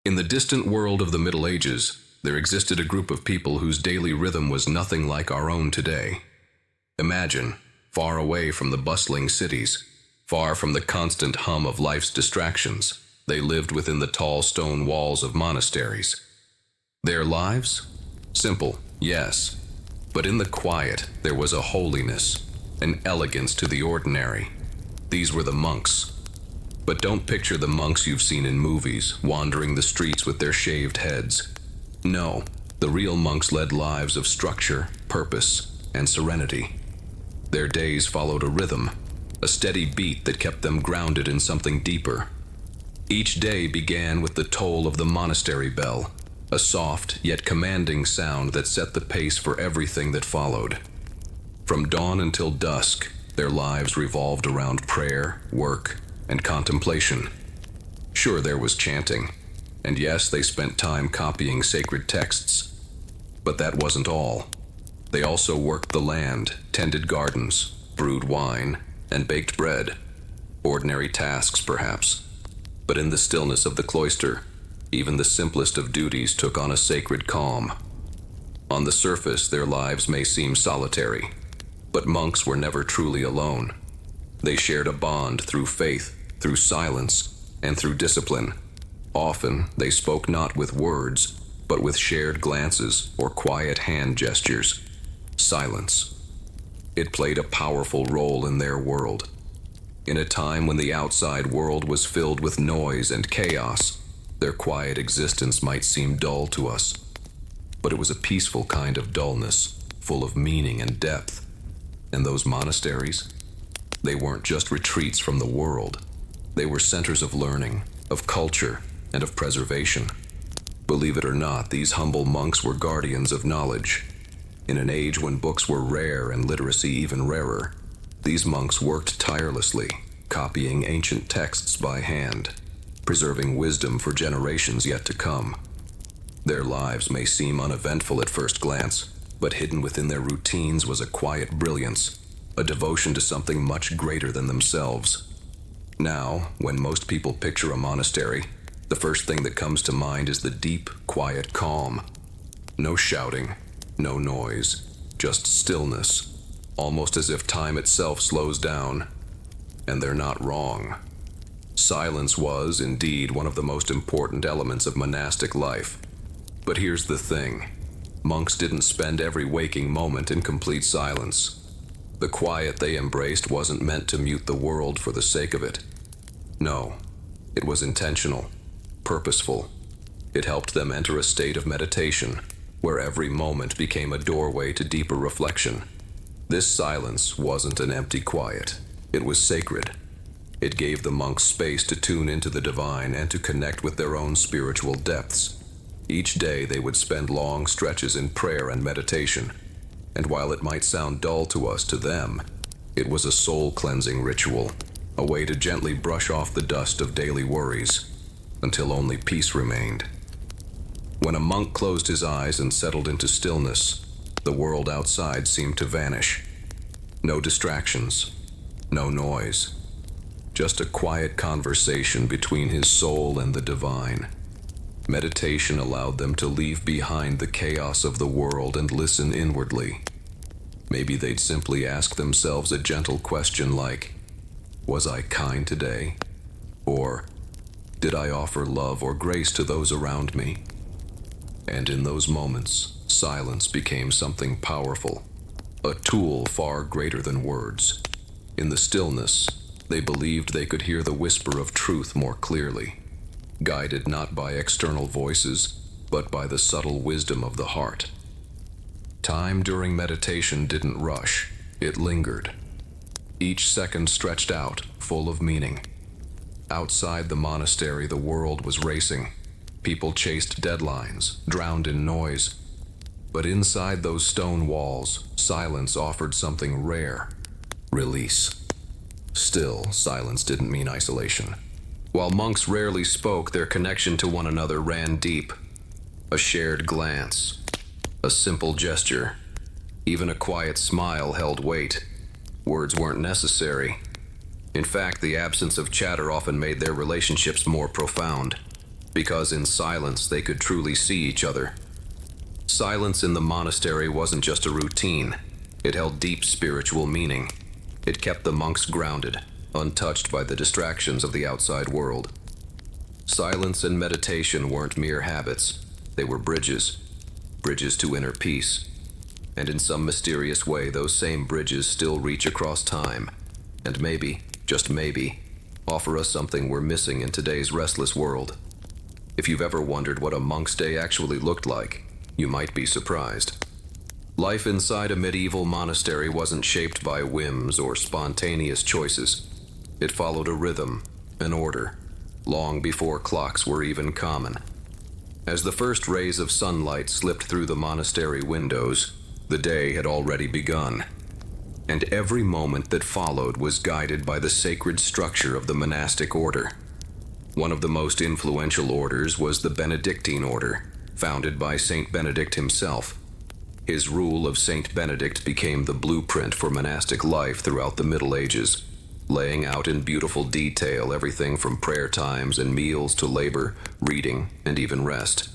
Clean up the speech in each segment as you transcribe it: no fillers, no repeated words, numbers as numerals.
In the distant world of the Middle Ages, there existed a group of people whose daily rhythm was nothing like our own today. Imagine, far away from the bustling cities, far from the constant hum of life's distractions, they lived within the tall stone walls of monasteries. Their lives? Simple, yes, but in the quiet there was a holiness, an elegance to the ordinary. These were the monks. But don't picture the monks you've seen in movies, wandering the streets with their shaved heads. No, the real monks led lives of structure, purpose, and serenity. Their days followed a rhythm, a steady beat that kept them grounded in something deeper. Each day began with the toll of the monastery bell, a soft yet commanding sound that set the pace for everything that followed. From dawn until dusk, their lives revolved around prayer, work, and contemplation. Sure, there was chanting, and yes, they spent time copying sacred texts. But that wasn't all. They also worked the land, tended gardens, brewed wine, and baked bread. Ordinary tasks, perhaps. But in the stillness of the cloister, even the simplest of duties took on a sacred calm. On the surface, their lives may seem solitary, but monks were never truly alone. They shared a bond through faith, through silence, and through discipline. Often, they spoke not with words, but with shared glances or quiet hand gestures. Silence. It played a powerful role in their world. In a time when the outside world was filled with noise and chaos, their quiet existence might seem dull to us. But it was a peaceful kind of dullness, full of meaning and depth. And those monasteries? They weren't just retreats from the world. They were centers of learning, of culture, and of preservation. Believe it or not, these humble monks were guardians of knowledge. In an age when books were rare and literacy even rarer, these monks worked tirelessly, copying ancient texts by hand, preserving wisdom for generations yet to come. Their lives may seem uneventful at first glance, but hidden within their routines was a quiet brilliance, a devotion to something much greater than themselves. Now, when most people picture a monastery, the first thing that comes to mind is the deep, quiet calm. No shouting, no noise, just stillness, almost as if time itself slows down. And they're not wrong. Silence was, indeed, one of the most important elements of monastic life. But here's the thing. Monks didn't spend every waking moment in complete silence. The quiet they embraced wasn't meant to mute the world for the sake of it. No, it was intentional, purposeful. It helped them enter a state of meditation, where every moment became a doorway to deeper reflection. This silence wasn't an empty quiet. It was sacred. It gave the monks space to tune into the divine and to connect with their own spiritual depths. Each day they would spend long stretches in prayer and meditation. And while it might sound dull to us, to them, it was a soul-cleansing ritual, a way to gently brush off the dust of daily worries, until only peace remained. When a monk closed his eyes and settled into stillness, the world outside seemed to vanish. No distractions, no noise, just a quiet conversation between his soul and the divine. Meditation allowed them to leave behind the chaos of the world and listen inwardly. Maybe they'd simply ask themselves a gentle question like, "Was I kind today?" Or, "Did I offer love or grace to those around me?" And in those moments, silence became something powerful, a tool far greater than words. In the stillness, they believed they could hear the whisper of truth more clearly, guided not by external voices, but by the subtle wisdom of the heart. Time during meditation didn't rush, it lingered. Each second stretched out, full of meaning. Outside the monastery, the world was racing. People chased deadlines, drowned in noise. But inside those stone walls, silence offered something rare: release. Still, silence didn't mean isolation. While monks rarely spoke, their connection to one another ran deep. A shared glance, a simple gesture, even a quiet smile held weight. Words weren't necessary. In fact, the absence of chatter often made their relationships more profound. because in silence they could truly see each other. Silence in the monastery wasn't just a routine, it held deep spiritual meaning. It kept the monks grounded, untouched by the distractions of the outside world. Silence and meditation weren't mere habits, they were bridges to inner peace. And in some mysterious way, those same bridges still reach across time, and maybe, just maybe, offer us something we're missing in today's restless world. If you've ever wondered what a monk's day actually looked like, you might be surprised. Life inside a medieval monastery wasn't shaped by whims or spontaneous choices. It followed a rhythm, an order, long before clocks were even common. As the first rays of sunlight slipped through the monastery windows, the day had already begun, and every moment that followed was guided by the sacred structure of the monastic order. One of the most influential orders was the Benedictine order, founded by Saint Benedict himself. His rule of Saint Benedict became the blueprint for monastic life throughout the Middle Ages, laying out in beautiful detail everything from prayer times and meals to labor, reading, and even rest.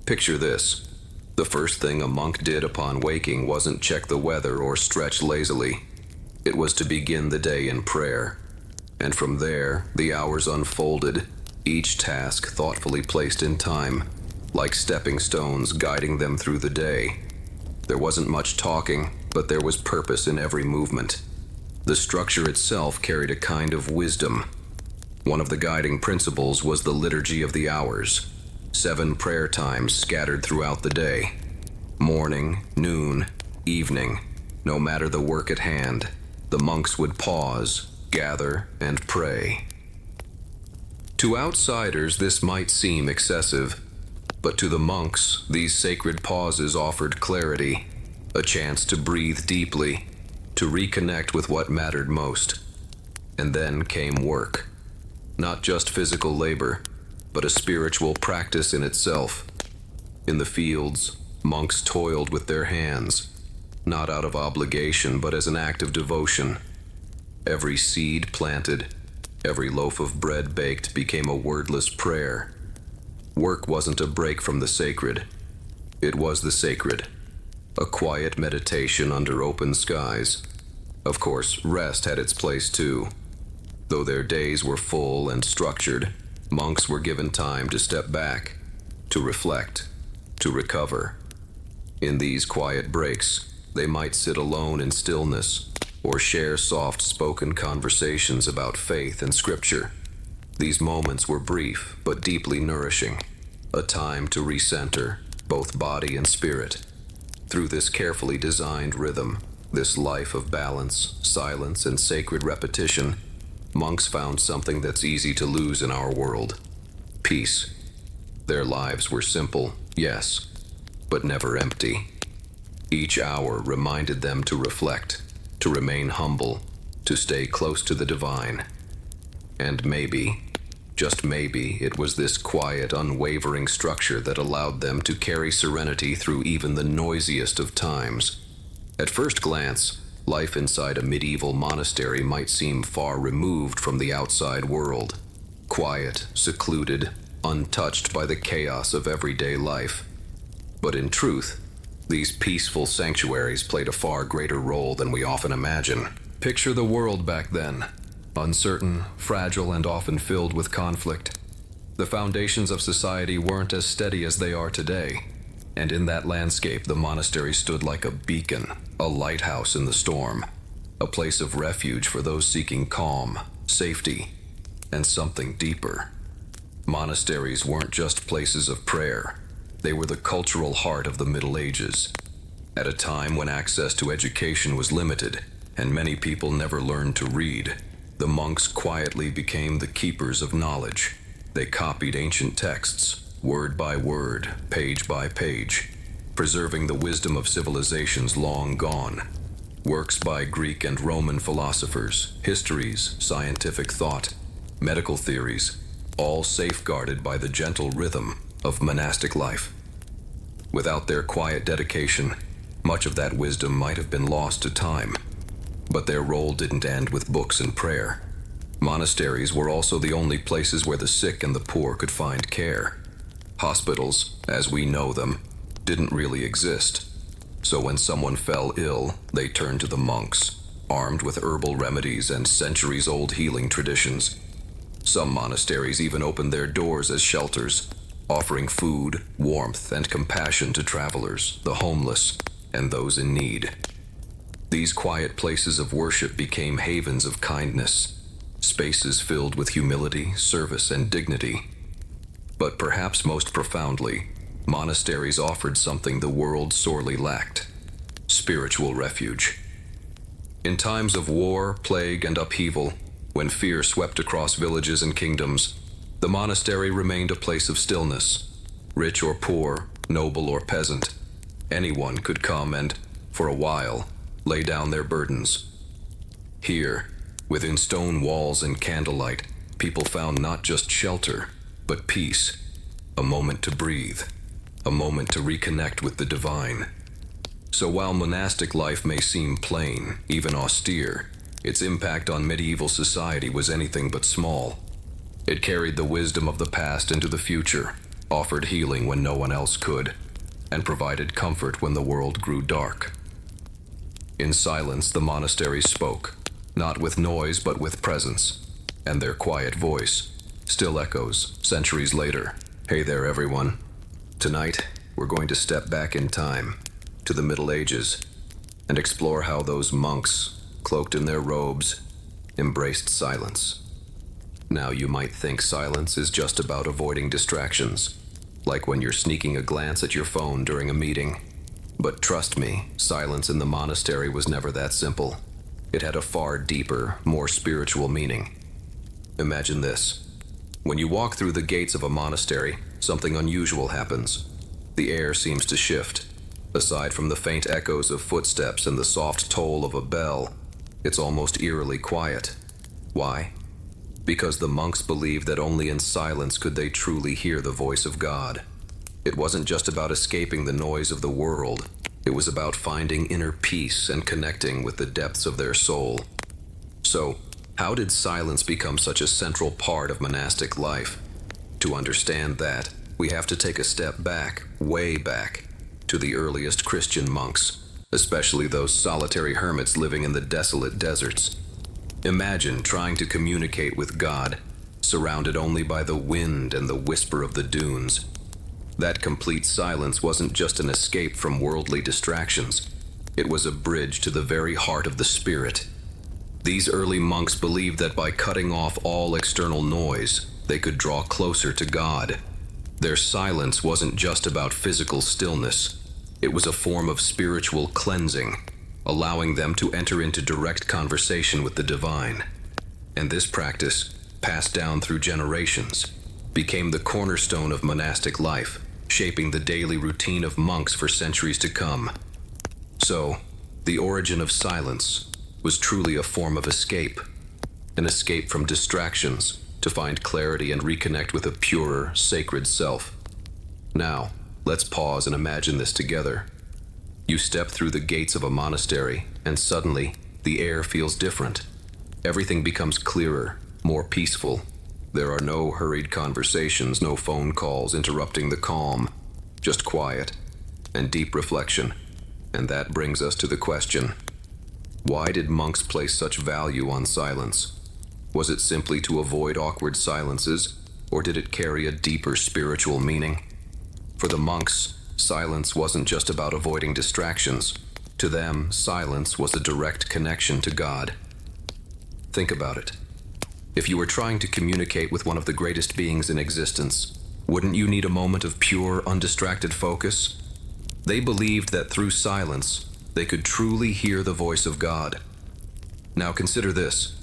Picture this. The first thing a monk did upon waking wasn't check the weather or stretch lazily. It was to begin the day in prayer. And from there, the hours unfolded, each task thoughtfully placed in time, like stepping stones guiding them through the day. There wasn't much talking, but there was purpose in every movement. The structure itself carried a kind of wisdom. One of the guiding principles was the liturgy of the hours, 7 prayer times scattered throughout the day. Morning, noon, evening, no matter the work at hand, the monks would pause, gather, and pray. To outsiders, this might seem excessive, but to the monks, these sacred pauses offered clarity, a chance to breathe deeply, to reconnect with what mattered most. And then came work. Not just physical labor, but a spiritual practice in itself. In the fields, monks toiled with their hands, not out of obligation, but as an act of devotion. Every seed planted, every loaf of bread baked became a wordless prayer. Work wasn't a break from the sacred. It was the sacred. A quiet meditation under open skies. Of course, rest had its place too. Though their days were full and structured, monks were given time to step back, to reflect, to recover. In these quiet breaks, they might sit alone in stillness, or share soft-spoken conversations about faith and scripture. These moments were brief, but deeply nourishing, a time to recenter, both body and spirit. Through this carefully designed rhythm, this life of balance, silence, and sacred repetition, monks found something that's easy to lose in our world: peace. Their lives were simple, yes, but never empty. Each hour reminded them to reflect, to remain humble, to stay close to the divine. And maybe, just maybe, it was this quiet, unwavering structure that allowed them to carry serenity through even the noisiest of times. At first glance, life inside a medieval monastery might seem far removed from the outside world. Quiet, secluded, untouched by the chaos of everyday life. But in truth, these peaceful sanctuaries played a far greater role than we often imagine. Picture the world back then. Uncertain, fragile, and often filled with conflict. The foundations of society weren't as steady as they are today. And in that landscape, the monastery stood like a beacon, a lighthouse in the storm, a place of refuge for those seeking calm, safety, and something deeper. Monasteries weren't just places of prayer. They were the cultural heart of the Middle Ages. At a time when access to education was limited, and many people never learned to read, the monks quietly became the keepers of knowledge. They copied ancient texts, word by word, page by page, preserving the wisdom of civilizations long gone. Works by Greek and Roman philosophers, histories, scientific thought, medical theories, all safeguarded by the gentle rhythm of monastic life. Without their quiet dedication, much of that wisdom might have been lost to time. But their role didn't end with books and prayer. Monasteries were also the only places where the sick and the poor could find care. Hospitals, as we know them, didn't really exist. So when someone fell ill, they turned to the monks, armed with herbal remedies and centuries-old healing traditions. Some monasteries even opened their doors as shelters, offering food, warmth, and compassion to travelers, the homeless, and those in need. These quiet places of worship became havens of kindness, spaces filled with humility, service, and dignity. But perhaps most profoundly, monasteries offered something the world sorely lacked: spiritual refuge. In times of war, plague, and upheaval, when fear swept across villages and kingdoms, the monastery remained a place of stillness. Rich or poor, noble or peasant, anyone could come and, for a while, lay down their burdens. Here, within stone walls and candlelight, people found not just shelter, but peace, a moment to breathe, a moment to reconnect with the divine. So while monastic life may seem plain, even austere, its impact on medieval society was anything but small. It carried the wisdom of the past into the future, offered healing when no one else could, and provided comfort when the world grew dark. In silence, the monasteries spoke, not with noise but with presence, and their quiet voice still echoes centuries later. Hey there, everyone. Tonight, we're going to step back in time, to the Middle Ages, and explore how those monks, cloaked in their robes, embraced silence. Now you might think silence is just about avoiding distractions, like when you're sneaking a glance at your phone during a meeting. But trust me, silence in the monastery was never that simple. It had a far deeper, more spiritual meaning. Imagine this. When you walk through the gates of a monastery, something unusual happens. The air seems to shift. Aside from the faint echoes of footsteps and the soft toll of a bell, it's almost eerily quiet. Why? Because the monks believed that only in silence could they truly hear the voice of God. It wasn't just about escaping the noise of the world. It was about finding inner peace and connecting with the depths of their soul. So, how did silence become such a central part of monastic life? To understand that, we have to take a step back, way back, to the earliest Christian monks, especially those solitary hermits living in the desolate deserts. Imagine trying to communicate with God, surrounded only by the wind and the whisper of the dunes. That complete silence wasn't just an escape from worldly distractions. It was a bridge to the very heart of the spirit. These early monks believed that by cutting off all external noise, they could draw closer to God. Their silence wasn't just about physical stillness. It was a form of spiritual cleansing, allowing them to enter into direct conversation with the divine. And this practice, passed down through generations, became the cornerstone of monastic life, shaping the daily routine of monks for centuries to come. So, the origin of silence was truly a form of escape, an escape from distractions to find clarity and reconnect with a purer, sacred self. Now, let's pause and imagine this together. You step through the gates of a monastery, and suddenly, the air feels different. Everything becomes clearer, more peaceful. There are no hurried conversations, no phone calls interrupting the calm, just quiet and deep reflection. And that brings us to the question: why did monks place such value on silence? Was it simply to avoid awkward silences, or did it carry a deeper spiritual meaning? For the monks, silence wasn't just about avoiding distractions. To them, silence was a direct connection to God. Think about it. If you were trying to communicate with one of the greatest beings in existence, wouldn't you need a moment of pure, undistracted focus? They believed that through silence, they could truly hear the voice of God. Now consider this.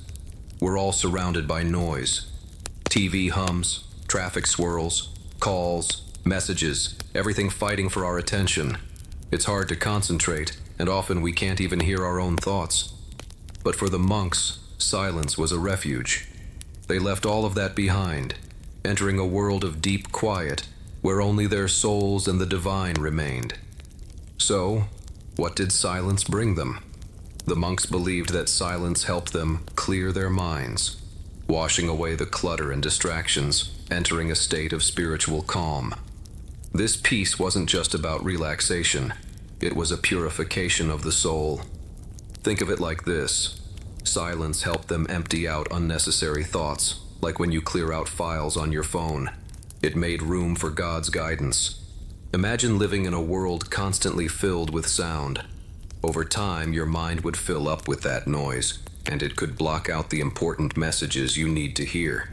We're all surrounded by noise. TV hums, traffic swirls, calls, messages, everything fighting for our attention. It's hard to concentrate, and often we can't even hear our own thoughts. But for the monks, silence was a refuge. They left all of that behind, entering a world of deep quiet, where only their souls and the divine remained. So, what did silence bring them? The monks believed that silence helped them clear their minds, washing away the clutter and distractions, entering a state of spiritual calm. This peace wasn't just about relaxation, it was a purification of the soul. Think of it like this. Silence helped them empty out unnecessary thoughts, like when you clear out files on your phone. It made room for God's guidance. Imagine living in a world constantly filled with sound. Over time, your mind would fill up with that noise, and it could block out the important messages you need to hear.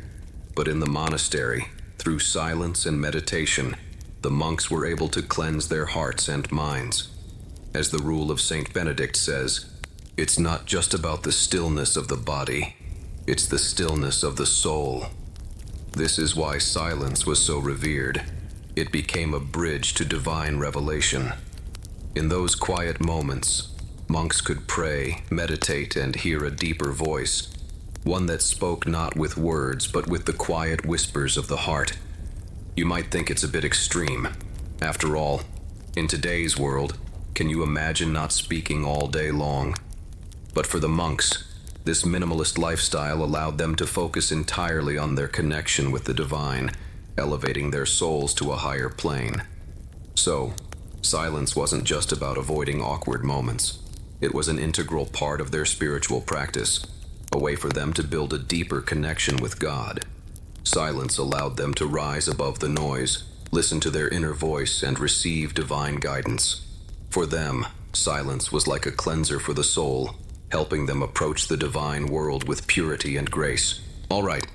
But in the monastery, through silence and meditation, the monks were able to cleanse their hearts and minds. As the rule of Saint Benedict says, it's not just about the stillness of the body, it's the stillness of the soul. This is why silence was so revered. It became a bridge to divine revelation. In those quiet moments, monks could pray, meditate, and hear a deeper voice, one that spoke not with words but with the quiet whispers of the heart. You might think it's a bit extreme. After all, in today's world, can you imagine not speaking all day long? But for the monks, this minimalist lifestyle allowed them to focus entirely on their connection with the divine, elevating their souls to a higher plane. So, silence wasn't just about avoiding awkward moments. It was an integral part of their spiritual practice, a way for them to build a deeper connection with God. Silence allowed them to rise above the noise, listen to their inner voice, and receive divine guidance. For them, silence was like a cleanser for the soul, helping them approach the divine world with purity and grace. All right,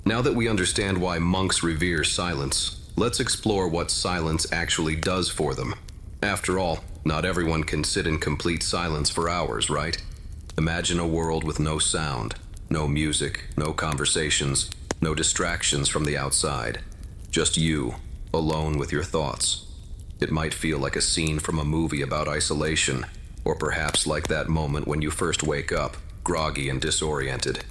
now that we understand why monks revere silence, let's explore what silence actually does for them. After all, not everyone can sit in complete silence for hours, right? Imagine a world with no sound, no music, no conversations, no distractions from the outside. Just you, alone with your thoughts. It might feel like a scene from a movie about isolation, or perhaps like that moment when you first wake up, groggy and disoriented.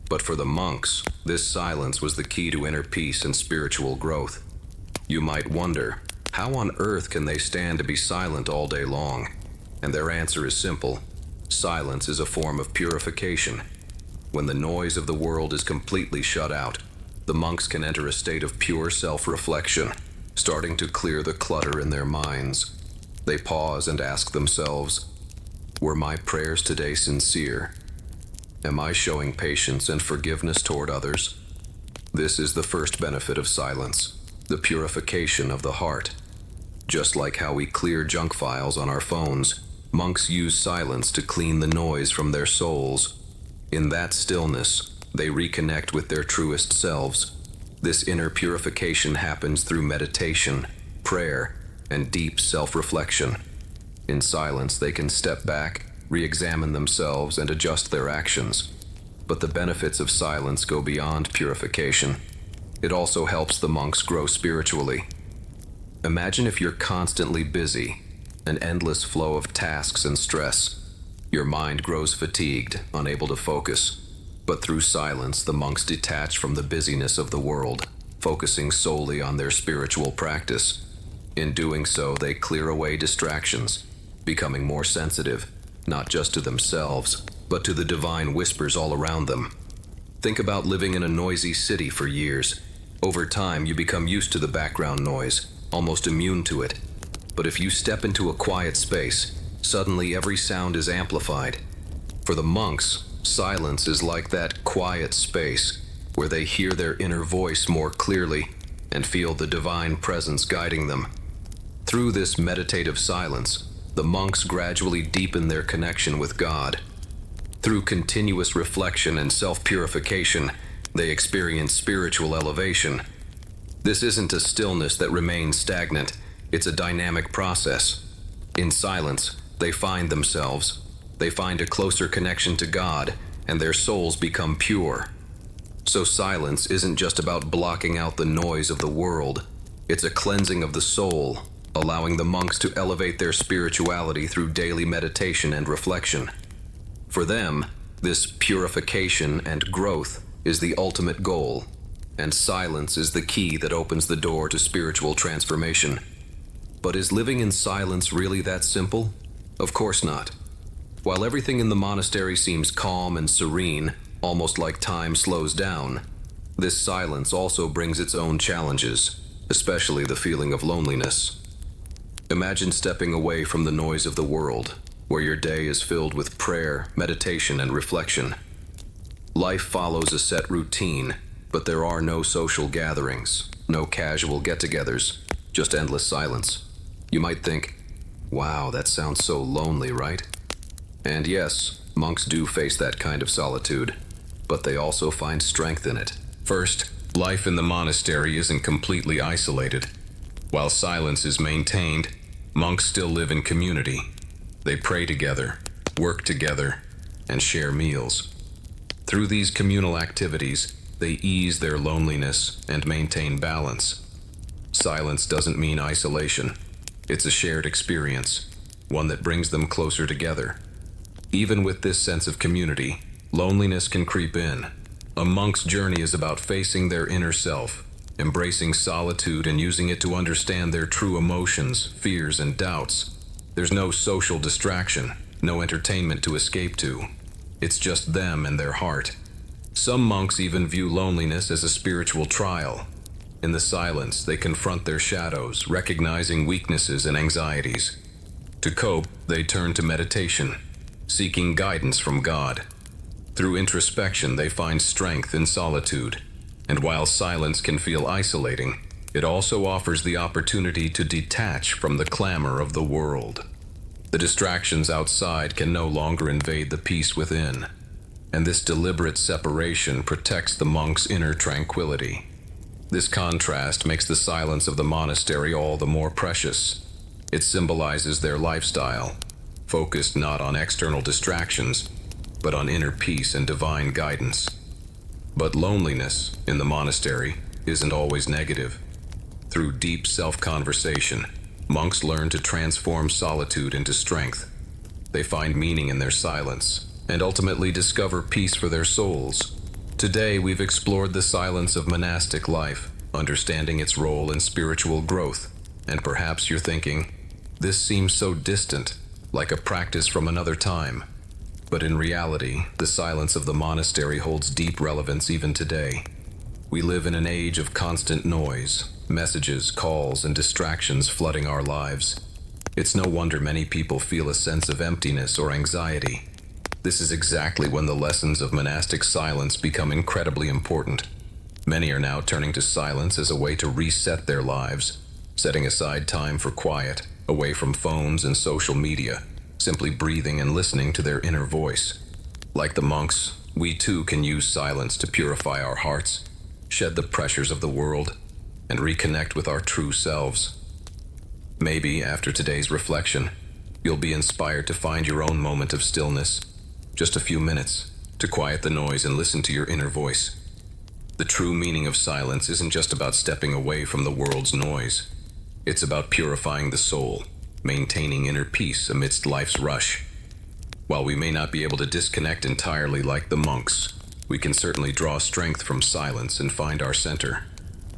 But for the monks, this silence was the key to inner peace and spiritual growth. You might wonder, how on earth can they stand to be silent all day long? And their answer is simple. Silence is a form of purification. When the noise of the world is completely shut out, the monks can enter a state of pure self-reflection, starting to clear the clutter in their minds. They pause and ask themselves, were my prayers today sincere? Am I showing patience and forgiveness toward others? This is the first benefit of silence, the purification of the heart. Just like how we clear junk files on our phones, monks use silence to clean the noise from their souls. In that stillness, they reconnect with their truest selves. This inner purification happens through meditation, prayer, and deep self-reflection. In silence, they can step back, re-examine themselves, and adjust their actions. But the benefits of silence go beyond purification. It also helps the monks grow spiritually. Imagine if you're constantly busy, an endless flow of tasks and stress. Your mind grows fatigued, unable to focus. But through silence, the monks detach from the busyness of the world, focusing solely on their spiritual practice. In doing so, they clear away distractions, becoming more sensitive, not just to themselves, but to the divine whispers all around them. Think about living in a noisy city for years. Over time, you become used to the background noise, almost immune to it. But if you step into a quiet space, suddenly every sound is amplified. For the monks, silence is like that quiet space where they hear their inner voice more clearly and feel the divine presence guiding them. Through this meditative silence, the monks gradually deepen their connection with God. Through continuous reflection and self-purification, they experience spiritual elevation. This isn't a stillness that remains stagnant, it's a dynamic process. In silence, they find themselves. They find a closer connection to God, and their souls become pure. So silence isn't just about blocking out the noise of the world. It's a cleansing of the soul, allowing the monks to elevate their spirituality through daily meditation and reflection. For them, this purification and growth is the ultimate goal, and silence is the key that opens the door to spiritual transformation. But is living in silence really that simple? Of course not. While everything in the monastery seems calm and serene, almost like time slows down, this silence also brings its own challenges. especially the feeling of loneliness. Imagine stepping away from the noise of the world, where your day is filled with prayer, meditation, and reflection. Life follows a set routine, but there are no social gatherings, no casual get-togethers, just endless silence. You might think, wow, that sounds so lonely, right? And yes, monks do face that kind of solitude, but they also find strength in it. First, life in the monastery isn't completely isolated. While silence is maintained, monks still live in community. They pray together, work together, and share meals. Through these communal activities, they ease their loneliness and maintain balance. Silence doesn't mean isolation. It's a shared experience, one that brings them closer together. Even with this sense of community, loneliness can creep in. A monk's journey is about facing their inner self, embracing solitude and using it to understand their true emotions, fears, and doubts. There's no social distraction, no entertainment to escape to. It's just them and their heart. Some monks even view loneliness as a spiritual trial. In the silence, they confront their shadows, recognizing weaknesses and anxieties. To cope, they turn to meditation, seeking guidance from God. Through introspection, they find strength in solitude. And while silence can feel isolating, it also offers the opportunity to detach from the clamor of the world. The distractions outside can no longer invade the peace within, and this deliberate separation protects the monk's inner tranquility. This contrast makes the silence of the monastery all the more precious. It symbolizes their lifestyle, focused not on external distractions, but on inner peace and divine guidance. But loneliness in the monastery isn't always negative. Through deep self-conversation, monks learn to transform solitude into strength. They find meaning in their silence and ultimately discover peace for their souls. Today, we've explored the silence of monastic life, understanding its role in spiritual growth. And perhaps you're thinking, this seems so distant, like a practice from another time. But in reality, the silence of the monastery holds deep relevance even today. We live in an age of constant noise, messages, calls, and distractions flooding our lives. It's no wonder many people feel a sense of emptiness or anxiety. This is exactly when the lessons of monastic silence become incredibly important. Many are now turning to silence as a way to reset their lives, setting aside time for quiet, away from phones and social media, simply breathing and listening to their inner voice. Like the monks, we too can use silence to purify our hearts, shed the pressures of the world, and reconnect with our true selves. Maybe after today's reflection, you'll be inspired to find your own moment of stillness, just a few minutes, to quiet the noise and listen to your inner voice. The true meaning of silence isn't just about stepping away from the world's noise. It's about purifying the soul, maintaining inner peace amidst life's rush. While we may not be able to disconnect entirely like the monks, we can certainly draw strength from silence and find our center.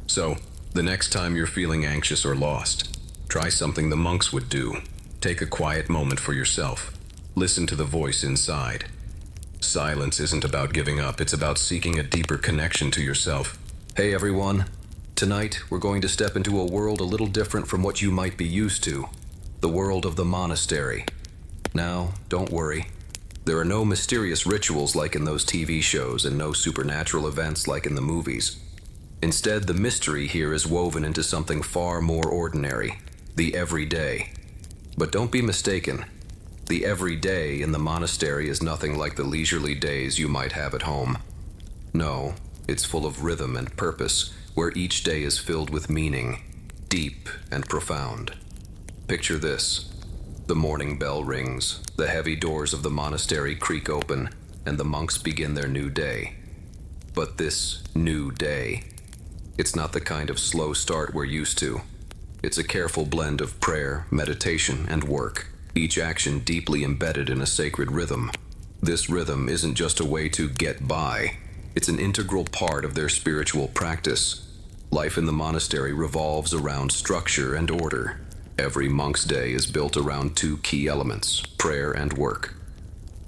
So, the next time you're feeling anxious or lost, try something the monks would do. Take a quiet moment for yourself. Listen to the voice inside. Silence isn't about giving up, it's about seeking a deeper connection to yourself. Hey everyone, tonight we're going to step into a world a little different from what you might be used to. The world of the monastery. Now, don't worry. There are no mysterious rituals like in those TV shows and no supernatural events like in the movies. Instead, the mystery here is woven into something far more ordinary, the everyday. But don't be mistaken. The everyday in the monastery is nothing like the leisurely days you might have at home. No, it's full of rhythm and purpose, where each day is filled with meaning, deep and profound. Picture this. The morning bell rings, the heavy doors of the monastery creak open, and the monks begin their new day. But this new day, it's not the kind of slow start we're used to. It's a careful blend of prayer, meditation, and work, each action deeply embedded in a sacred rhythm. This rhythm isn't just a way to get by, it's an integral part of their spiritual practice. Life in the monastery revolves around structure and order. Every monk's day is built around two key elements, prayer and work.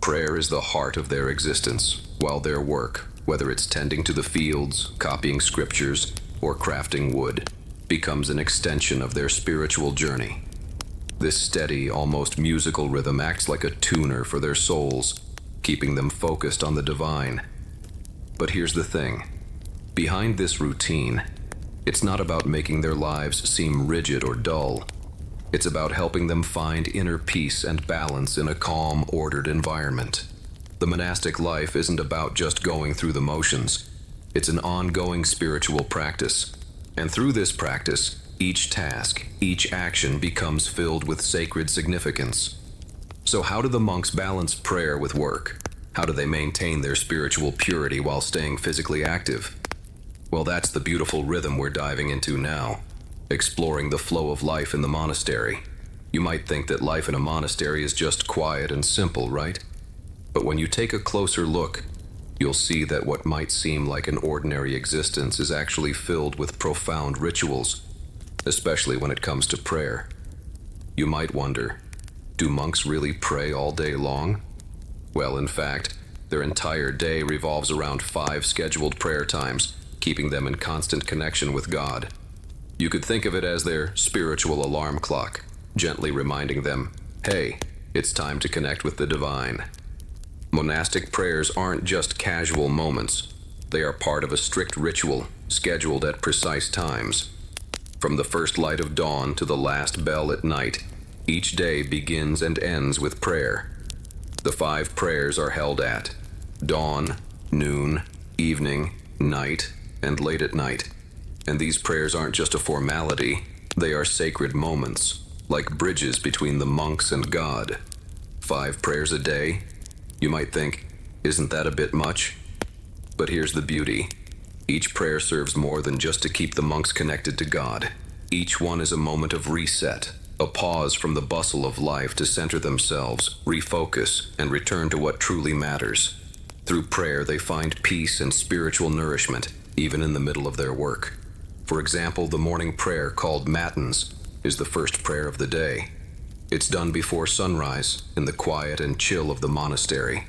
Prayer is the heart of their existence, while their work, whether it's tending to the fields, copying scriptures, or crafting wood, becomes an extension of their spiritual journey. This steady, almost musical rhythm acts like a tuner for their souls, keeping them focused on the divine. But here's the thing. Behind this routine, it's not about making their lives seem rigid or dull. It's about helping them find inner peace and balance in a calm, ordered environment. The monastic life isn't about just going through the motions. It's an ongoing spiritual practice. And through this practice, each task, each action becomes filled with sacred significance. So how do the monks balance prayer with work? How do they maintain their spiritual purity while staying physically active? Well, that's the beautiful rhythm we're diving into now, exploring the flow of life in the monastery. You might think that life in a monastery is just quiet and simple, right? But when you take a closer look, you'll see that what might seem like an ordinary existence is actually filled with profound rituals, especially when it comes to prayer. You might wonder, do monks really pray all day long? Well, in fact, their entire day revolves around 5 scheduled prayer times, keeping them in constant connection with God. You could think of it as their spiritual alarm clock, gently reminding them, hey, it's time to connect with the divine. Monastic prayers aren't just casual moments. They are part of a strict ritual, scheduled at precise times. From the first light of dawn to the last bell at night, each day begins and ends with prayer. The 5 prayers are held at dawn, noon, evening, night, and late at night. And these prayers aren't just a formality, they are sacred moments, like bridges between the monks and God. 5 prayers a day? You might think, isn't that a bit much? But here's the beauty. Each prayer serves more than just to keep the monks connected to God. Each one is a moment of reset, a pause from the bustle of life to center themselves, refocus, and return to what truly matters. Through prayer, they find peace and spiritual nourishment, even in the middle of their work. For example, the morning prayer, called Matins, is the first prayer of the day. It's done before sunrise, in the quiet and chill of the monastery.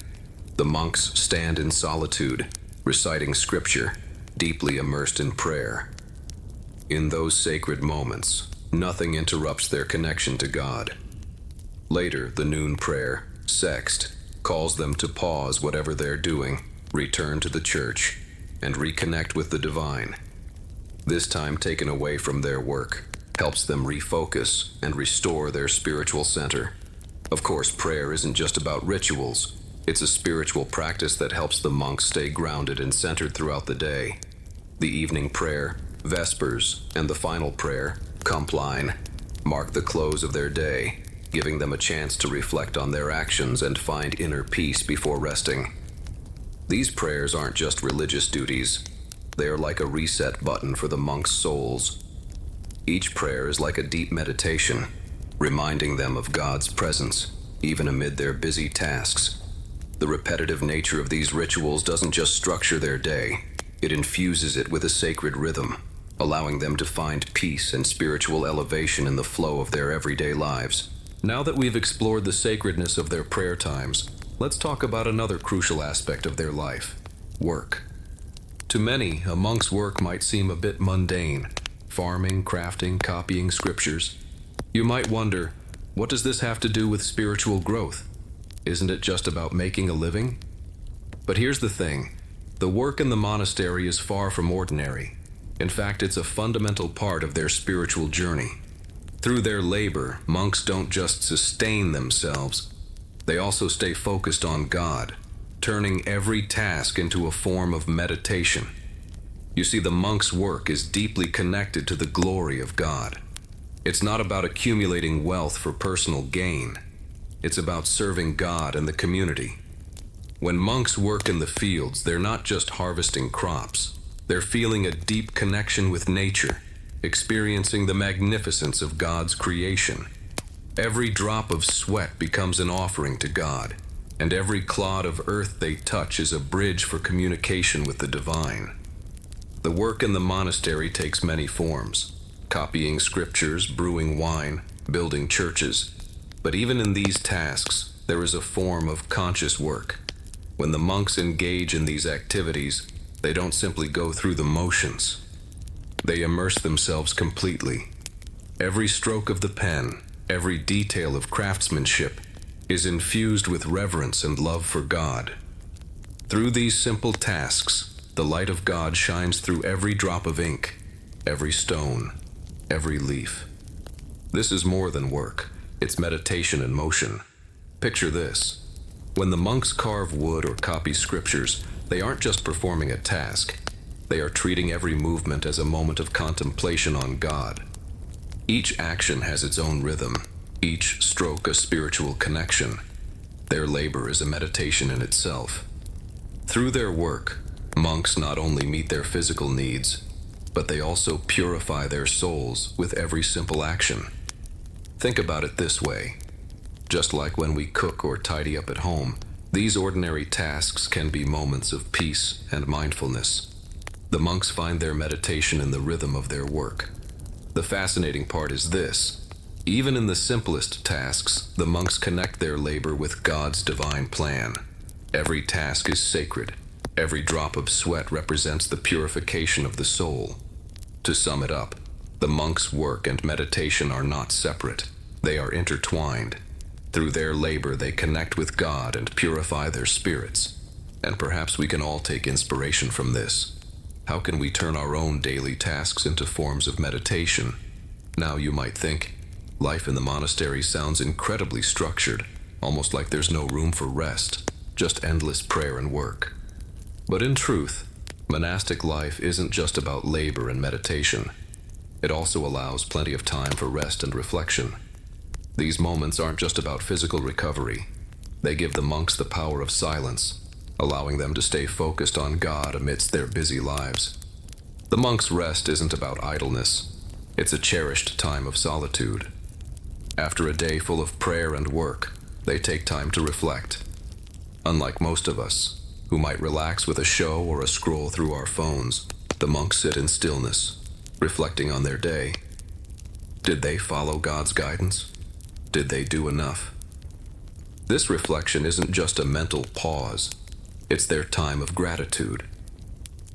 The monks stand in solitude, reciting scripture, deeply immersed in prayer. In those sacred moments, nothing interrupts their connection to God. Later, the noon prayer, Sext, calls them to pause whatever they're doing, return to the church, and reconnect with the divine. This time taken away from their work helps them refocus and restore their spiritual center. Of course, prayer isn't just about rituals. It's a spiritual practice that helps the monks stay grounded and centered throughout the day. The evening prayer, Vespers, and the final prayer, Compline, mark the close of their day, giving them a chance to reflect on their actions and find inner peace before resting. These prayers aren't just religious duties. They are like a reset button for the monks' souls. Each prayer is like a deep meditation, reminding them of God's presence, even amid their busy tasks. The repetitive nature of these rituals doesn't just structure their day, it infuses it with a sacred rhythm, allowing them to find peace and spiritual elevation in the flow of their everyday lives. Now that we've explored the sacredness of their prayer times, let's talk about another crucial aspect of their life: work. To many, a monk's work might seem a bit mundane: farming, crafting, copying scriptures. You might wonder, what does this have to do with spiritual growth? Isn't it just about making a living? But here's the thing. The work in the monastery is far from ordinary. In fact, it's a fundamental part of their spiritual journey. Through their labor, monks don't just sustain themselves. They also stay focused on God, turning every task into a form of meditation. You see, the monk's work is deeply connected to the glory of God. It's not about accumulating wealth for personal gain. It's about serving God and the community. When monks work in the fields, they're not just harvesting crops. They're feeling a deep connection with nature, experiencing the magnificence of God's creation. Every drop of sweat becomes an offering to God, and every clod of earth they touch is a bridge for communication with the divine. The work in the monastery takes many forms: copying scriptures, brewing wine, building churches. But even in these tasks, there is a form of conscious work. When the monks engage in these activities, they don't simply go through the motions. They immerse themselves completely. Every stroke of the pen, every detail of craftsmanship is infused with reverence and love for God. Through these simple tasks, the light of God shines through every drop of ink, every stone, every leaf. This is more than work, it's meditation in motion. Picture this. When the monks carve wood or copy scriptures, they aren't just performing a task. They are treating every movement as a moment of contemplation on God. Each action has its own rhythm, each stroke a spiritual connection. Their labor is a meditation in itself. Through their work, monks not only meet their physical needs, but they also purify their souls with every simple action. Think about it this way. Just like when we cook or tidy up at home, these ordinary tasks can be moments of peace and mindfulness. The monks find their meditation in the rhythm of their work. The fascinating part is this. Even in the simplest tasks, the monks connect their labor with God's divine plan. Every task is sacred. Every drop of sweat represents the purification of the soul. To sum it up, the monks' work and meditation are not separate. They are intertwined. Through their labor, they connect with God and purify their spirits. And perhaps we can all take inspiration from this. How can we turn our own daily tasks into forms of meditation? Now you might think, life in the monastery sounds incredibly structured, almost like there's no room for rest, just endless prayer and work. But in truth, monastic life isn't just about labor and meditation. It also allows plenty of time for rest and reflection. These moments aren't just about physical recovery. They give the monks the power of silence, allowing them to stay focused on God amidst their busy lives. The monks' rest isn't about idleness. It's a cherished time of solitude. After a day full of prayer and work, they take time to reflect. Unlike most of us, who might relax with a show or a scroll through our phones, the monks sit in stillness, reflecting on their day. Did they follow God's guidance? Did they do enough? This reflection isn't just a mental pause. It's their time of gratitude.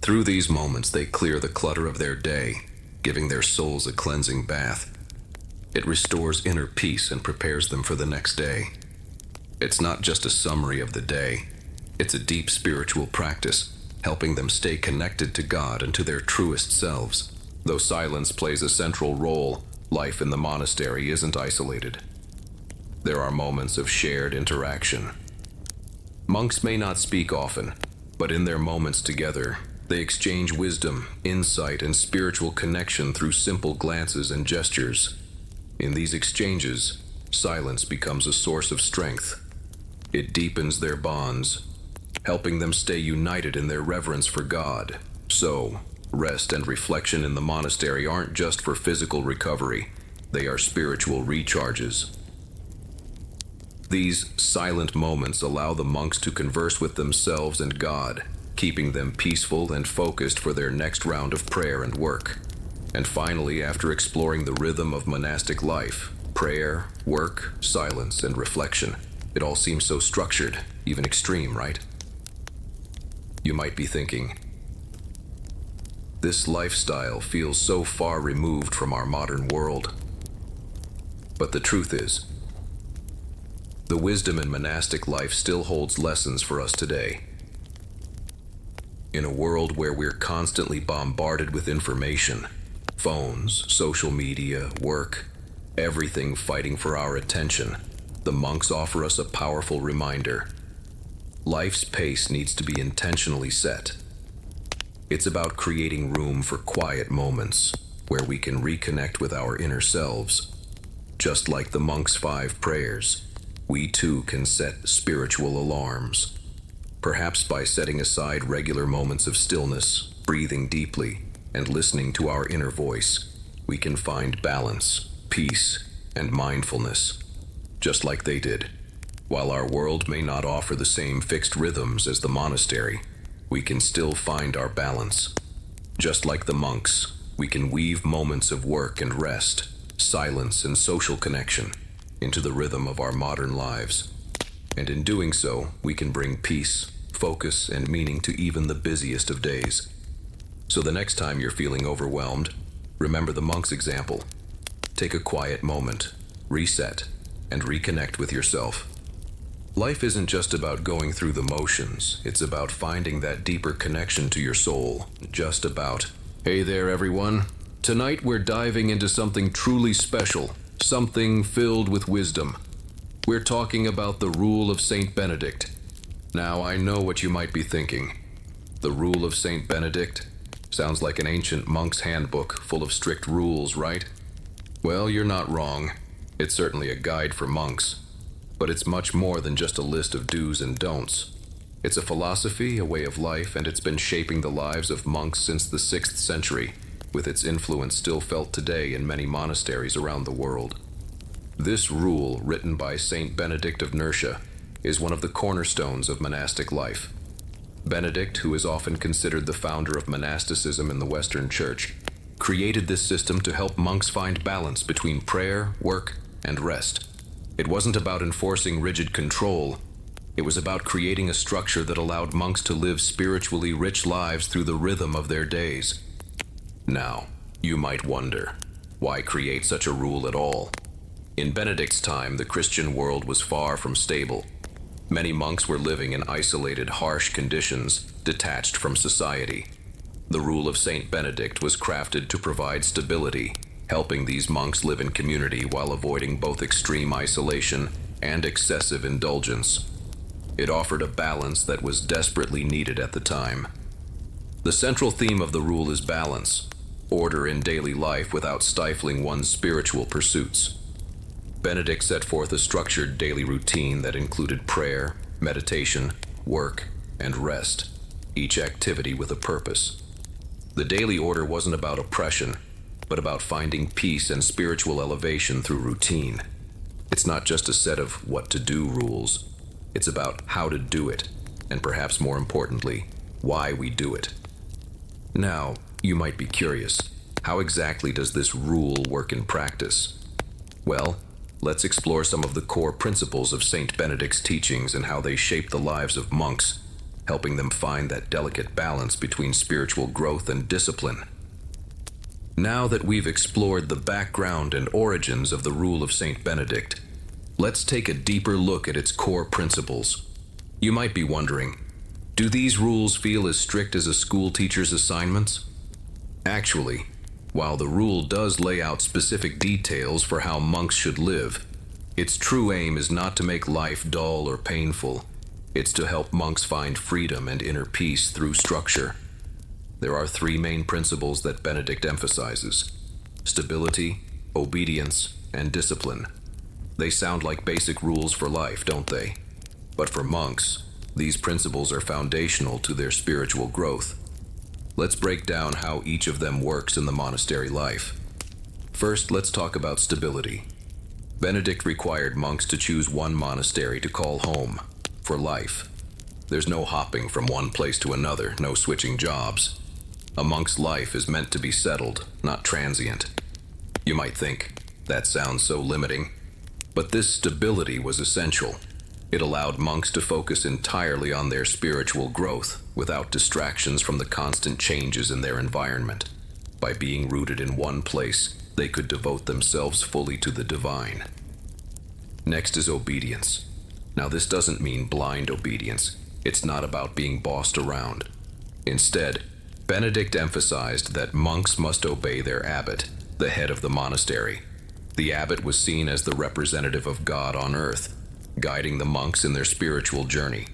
Through these moments, they clear the clutter of their day, giving their souls a cleansing bath. It restores inner peace and prepares them for the next day. It's not just a summary of the day. It's a deep spiritual practice, helping them stay connected to God and to their truest selves. Though silence plays a central role, life in the monastery isn't isolated. There are moments of shared interaction. Monks may not speak often, but in their moments together, they exchange wisdom, insight, and spiritual connection through simple glances and gestures. In these exchanges, silence becomes a source of strength. It deepens their bonds, helping them stay united in their reverence for God. So, rest and reflection in the monastery aren't just for physical recovery, they are spiritual recharges. These silent moments allow the monks to converse with themselves and God, keeping them peaceful and focused for their next round of prayer and work. And finally, after exploring the rhythm of monastic life, prayer, work, silence, and reflection, it all seems so structured, even extreme, right? You might be thinking, this lifestyle feels so far removed from our modern world. But the truth is, the wisdom in monastic life still holds lessons for us today. In a world where we're constantly bombarded with information, phones, social media, work, everything fighting for our attention, the monks offer us a powerful reminder. Life's pace needs to be intentionally set. It's about creating room for quiet moments where we can reconnect with our inner selves. Just like the monks' 5 prayers, we too can set spiritual alarms. Perhaps by setting aside regular moments of stillness, breathing deeply, and listening to our inner voice, we can find balance, peace, and mindfulness, just like they did. While our world may not offer the same fixed rhythms as the monastery, we can still find our balance. Just like the monks, we can weave moments of work and rest, silence and social connection into the rhythm of our modern lives. And in doing so, we can bring peace, focus, and meaning to even the busiest of days. So the next time you're feeling overwhelmed, remember the monk's example. Take a quiet moment, reset, and reconnect with yourself. Life isn't just about going through the motions, it's about finding that deeper connection to your soul. Just about. Hey there, everyone. Tonight we're diving into something truly special, something filled with wisdom. We're talking about the Rule of Saint Benedict. Now, I know what you might be thinking. The Rule of Saint Benedict? Sounds like an ancient monk's handbook full of strict rules, right? Well, you're not wrong. It's certainly a guide for monks. But it's much more than just a list of do's and don'ts. It's a philosophy, a way of life, and it's been shaping the lives of monks since the 6th century, with its influence still felt today in many monasteries around the world. This rule, written by Saint Benedict of Nursia, is one of the cornerstones of monastic life. Benedict, who is often considered the founder of monasticism in the Western Church, created this system to help monks find balance between prayer, work, and rest. It wasn't about enforcing rigid control. It was about creating a structure that allowed monks to live spiritually rich lives through the rhythm of their days. Now, you might wonder, why create such a rule at all? In Benedict's time, the Christian world was far from stable. Many monks were living in isolated, harsh conditions, detached from society. The Rule of Saint Benedict was crafted to provide stability, helping these monks live in community while avoiding both extreme isolation and excessive indulgence. It offered a balance that was desperately needed at the time. The central theme of the rule is balance, order in daily life without stifling one's spiritual pursuits. Benedict set forth a structured daily routine that included prayer, meditation, work, and rest, each activity with a purpose. The daily order wasn't about oppression, but about finding peace and spiritual elevation through routine. It's not just a set of what to do rules. It's about how to do it, and perhaps more importantly, why we do it. Now, you might be curious, how exactly does this rule work in practice? Well, let's explore some of the core principles of Saint Benedict's teachings and how they shape the lives of monks, helping them find that delicate balance between spiritual growth and discipline. Now that we've explored the background and origins of the Rule of Saint Benedict, let's take a deeper look at its core principles. You might be wondering, do these rules feel as strict as a school teacher's assignments? Actually, while the rule does lay out specific details for how monks should live, its true aim is not to make life dull or painful. It's to help monks find freedom and inner peace through structure. There are 3 main principles that Benedict emphasizes: stability, obedience, and discipline. They sound like basic rules for life, don't they? But for monks, these principles are foundational to their spiritual growth. Let's break down how each of them works in the monastery life. First, let's talk about stability. Benedict required monks to choose one monastery to call home, for life. There's no hopping from one place to another, no switching jobs. A monk's life is meant to be settled, not transient. You might think, that sounds so limiting. But this stability was essential. It allowed monks to focus entirely on their spiritual growth, without distractions from the constant changes in their environment. By being rooted in one place, they could devote themselves fully to the divine. Next is obedience. Now, this doesn't mean blind obedience. It's not about being bossed around. Instead, Benedict emphasized that monks must obey their abbot, the head of the monastery. The abbot was seen as the representative of God on earth, guiding the monks in their spiritual journey.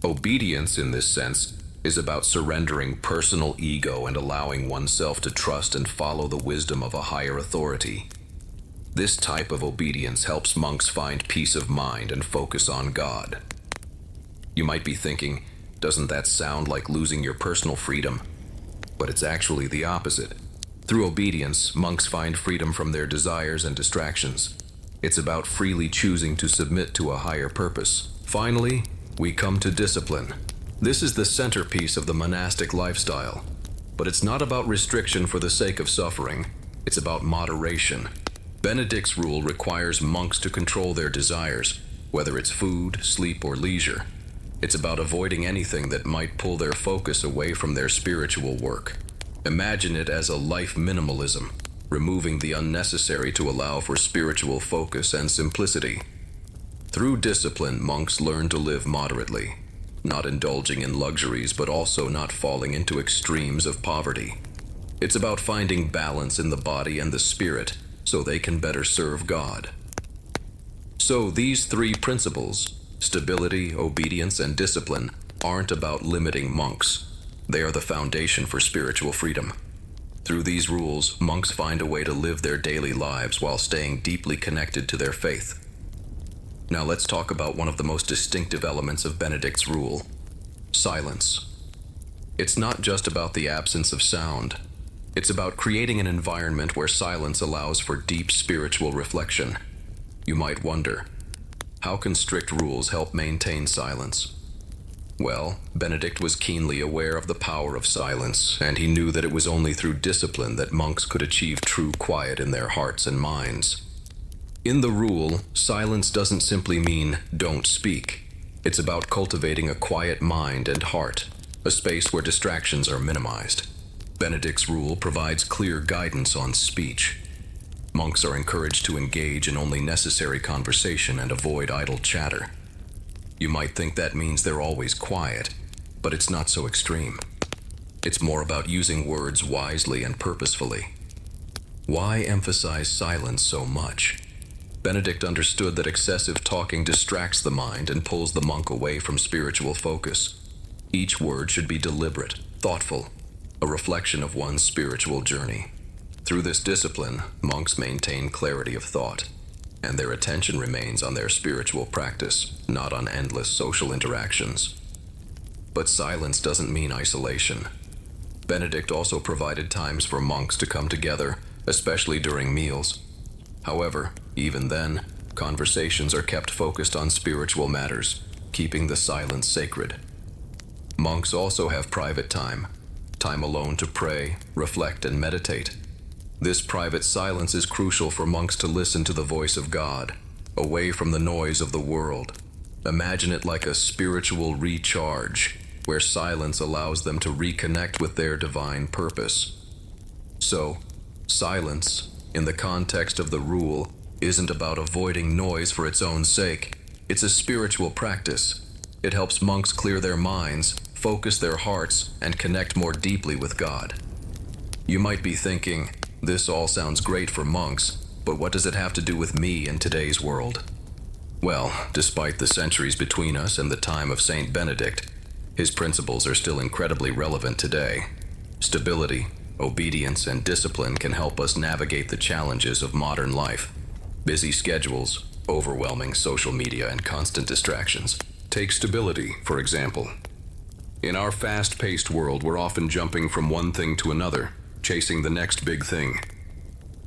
Obedience, in this sense, is about surrendering personal ego and allowing oneself to trust and follow the wisdom of a higher authority. This type of obedience helps monks find peace of mind and focus on God. You might be thinking, doesn't that sound like losing your personal freedom? But it's actually the opposite. Through obedience, monks find freedom from their desires and distractions. It's about freely choosing to submit to a higher purpose. Finally, we come to discipline. This is the centerpiece of the monastic lifestyle. But it's not about restriction for the sake of suffering. It's about moderation. Benedict's rule requires monks to control their desires, whether it's food, sleep, or leisure. It's about avoiding anything that might pull their focus away from their spiritual work. Imagine it as a life minimalism, removing the unnecessary to allow for spiritual focus and simplicity. Through discipline, monks learn to live moderately, not indulging in luxuries but also not falling into extremes of poverty. It's about finding balance in the body and the spirit so they can better serve God. So these three principles, stability, obedience, and discipline, aren't about limiting monks. They are the foundation for spiritual freedom. Through these rules, monks find a way to live their daily lives while staying deeply connected to their faith. Now let's talk about one of the most distinctive elements of Benedict's rule: silence. It's not just about the absence of sound. It's about creating an environment where silence allows for deep spiritual reflection. You might wonder, how can strict rules help maintain silence? Well, Benedict was keenly aware of the power of silence, and he knew that it was only through discipline that monks could achieve true quiet in their hearts and minds. In the rule, silence doesn't simply mean don't speak. It's about cultivating a quiet mind and heart, a space where distractions are minimized. Benedict's rule provides clear guidance on speech. Monks are encouraged to engage in only necessary conversation and avoid idle chatter. You might think that means they're always quiet, but it's not so extreme. It's more about using words wisely and purposefully. Why emphasize silence so much? Benedict understood that excessive talking distracts the mind and pulls the monk away from spiritual focus. Each word should be deliberate, thoughtful, a reflection of one's spiritual journey. Through this discipline, monks maintain clarity of thought, and their attention remains on their spiritual practice, not on endless social interactions. But silence doesn't mean isolation. Benedict also provided times for monks to come together, especially during meals. However, even then, conversations are kept focused on spiritual matters, keeping the silence sacred. Monks also have private time alone to pray, reflect, and meditate. This private silence is crucial for monks to listen to the voice of God, away from the noise of the world. Imagine it like a spiritual recharge, where silence allows them to reconnect with their divine purpose. So, silence, in the context of the rule, isn't about avoiding noise for its own sake. It's a spiritual practice. It helps monks clear their minds, focus their hearts, and connect more deeply with God. You might be thinking, this all sounds great for monks, but what does it have to do with me in today's world? Well, despite the centuries between us and the time of Saint Benedict, his principles are still incredibly relevant today. Stability, obedience, and discipline can help us navigate the challenges of modern life. Busy schedules, overwhelming social media, and constant distractions. Take stability, for example. In our fast-paced world, we're often jumping from one thing to another, chasing the next big thing.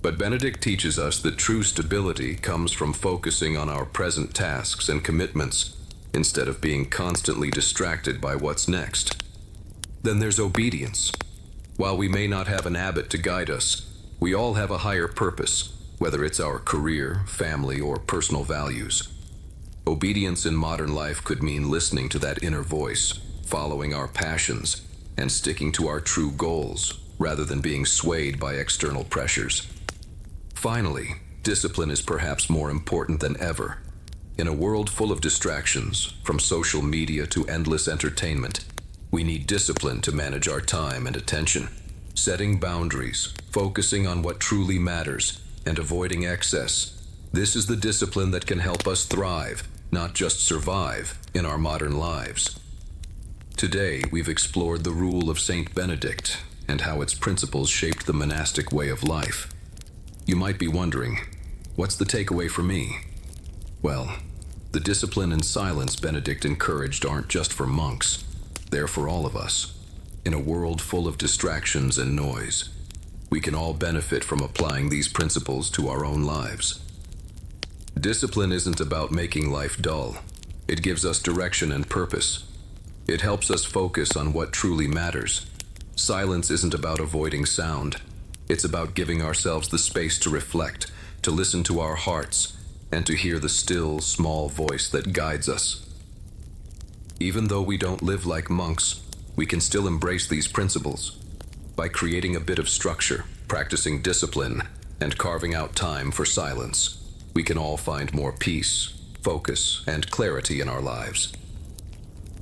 But Benedict teaches us that true stability comes from focusing on our present tasks and commitments, instead of being constantly distracted by what's next. Then there's obedience. While we may not have an abbot to guide us, we all have a higher purpose, whether it's our career, family, or personal values. Obedience in modern life could mean listening to that inner voice, following our passions, and sticking to our true goals, rather than being swayed by external pressures. Finally, discipline is perhaps more important than ever. In a world full of distractions, from social media to endless entertainment, we need discipline to manage our time and attention. Setting boundaries, focusing on what truly matters, and avoiding excess. This is the discipline that can help us thrive, not just survive, in our modern lives. Today, we've explored the rule of Saint Benedict and how its principles shaped the monastic way of life. You might be wondering, what's the takeaway for me? Well, the discipline and silence Benedict encouraged aren't just for monks. They're for all of us. In a world full of distractions and noise, we can all benefit from applying these principles to our own lives. Discipline isn't about making life dull. It gives us direction and purpose. It helps us focus on what truly matters. Silence isn't about avoiding sound. It's about giving ourselves the space to reflect, to listen to our hearts, and to hear the still, small voice that guides us. Even though we don't live like monks, we can still embrace these principles. By creating a bit of structure, practicing discipline, and carving out time for silence, we can all find more peace, focus, and clarity in our lives.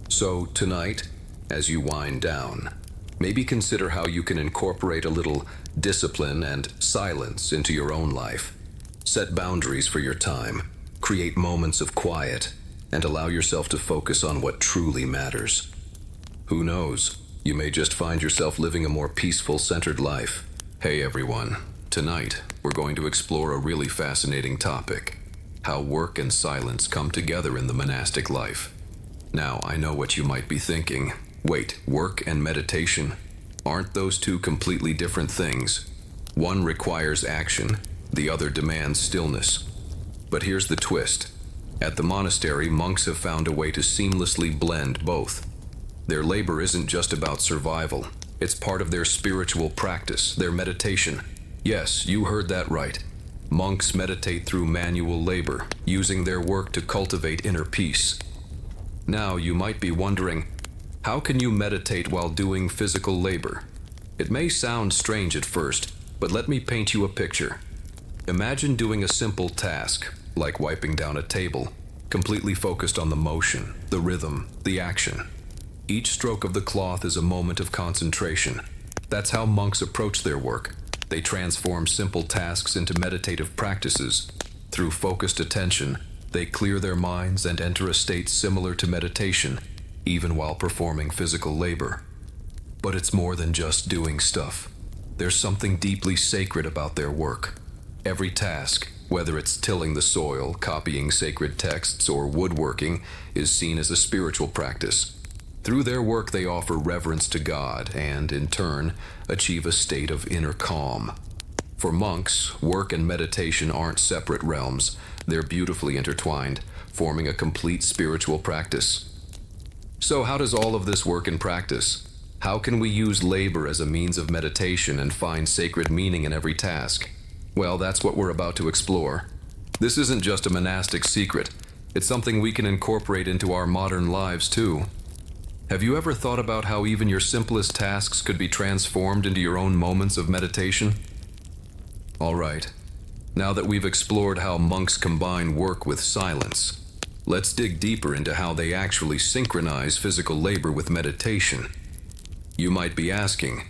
So tonight, as you wind down, maybe consider how you can incorporate a little discipline and silence into your own life. Set boundaries for your time, create moments of quiet, and allow yourself to focus on what truly matters. Who knows, you may just find yourself living a more peaceful, centered life. Hey everyone, tonight we're going to explore a really fascinating topic: how work and silence come together in the monastic life. Now, I know what you might be thinking. Wait, work and meditation? Aren't those two completely different things? One requires action, the other demands stillness. But here's the twist. At the monastery, monks have found a way to seamlessly blend both. Their labor isn't just about survival. It's part of their spiritual practice, their meditation. Yes, you heard that right. Monks meditate through manual labor, using their work to cultivate inner peace. Now, you might be wondering, how can you meditate while doing physical labor? It may sound strange at first, but let me paint you a picture. Imagine doing a simple task, like wiping down a table, completely focused on the motion, the rhythm, the action. Each stroke of the cloth is a moment of concentration. That's how monks approach their work. They transform simple tasks into meditative practices. Through focused attention, they clear their minds and enter a state similar to meditation, even while performing physical labor. But it's more than just doing stuff. There's something deeply sacred about their work. Every task, whether it's tilling the soil, copying sacred texts, or woodworking, is seen as a spiritual practice. Through their work, they offer reverence to God and, in turn, achieve a state of inner calm. For monks, work and meditation aren't separate realms. They're beautifully intertwined, forming a complete spiritual practice. So how does all of this work in practice? How can we use labor as a means of meditation and find sacred meaning in every task? Well, that's what we're about to explore. This isn't just a monastic secret. It's something we can incorporate into our modern lives too. Have you ever thought about how even your simplest tasks could be transformed into your own moments of meditation? All right. Now that we've explored how monks combine work with silence, let's dig deeper into how they actually synchronize physical labor with meditation. You might be asking,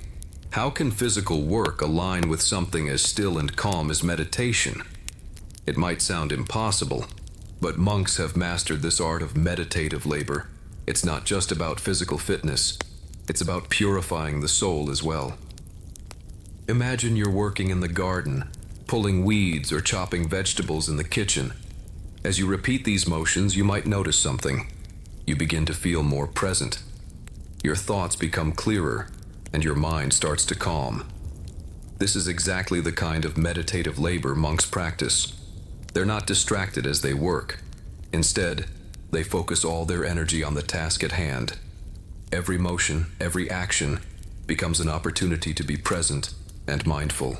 how can physical work align with something as still and calm as meditation? It might sound impossible, but monks have mastered this art of meditative labor. It's not just about physical fitness, it's about purifying the soul as well. Imagine you're working in the garden, pulling weeds or chopping vegetables in the kitchen. As you repeat these motions, you might notice something. You begin to feel more present. Your thoughts become clearer, and your mind starts to calm. This is exactly the kind of meditative labor monks practice. They're not distracted as they work. Instead, they focus all their energy on the task at hand. Every motion, every action, becomes an opportunity to be present and mindful.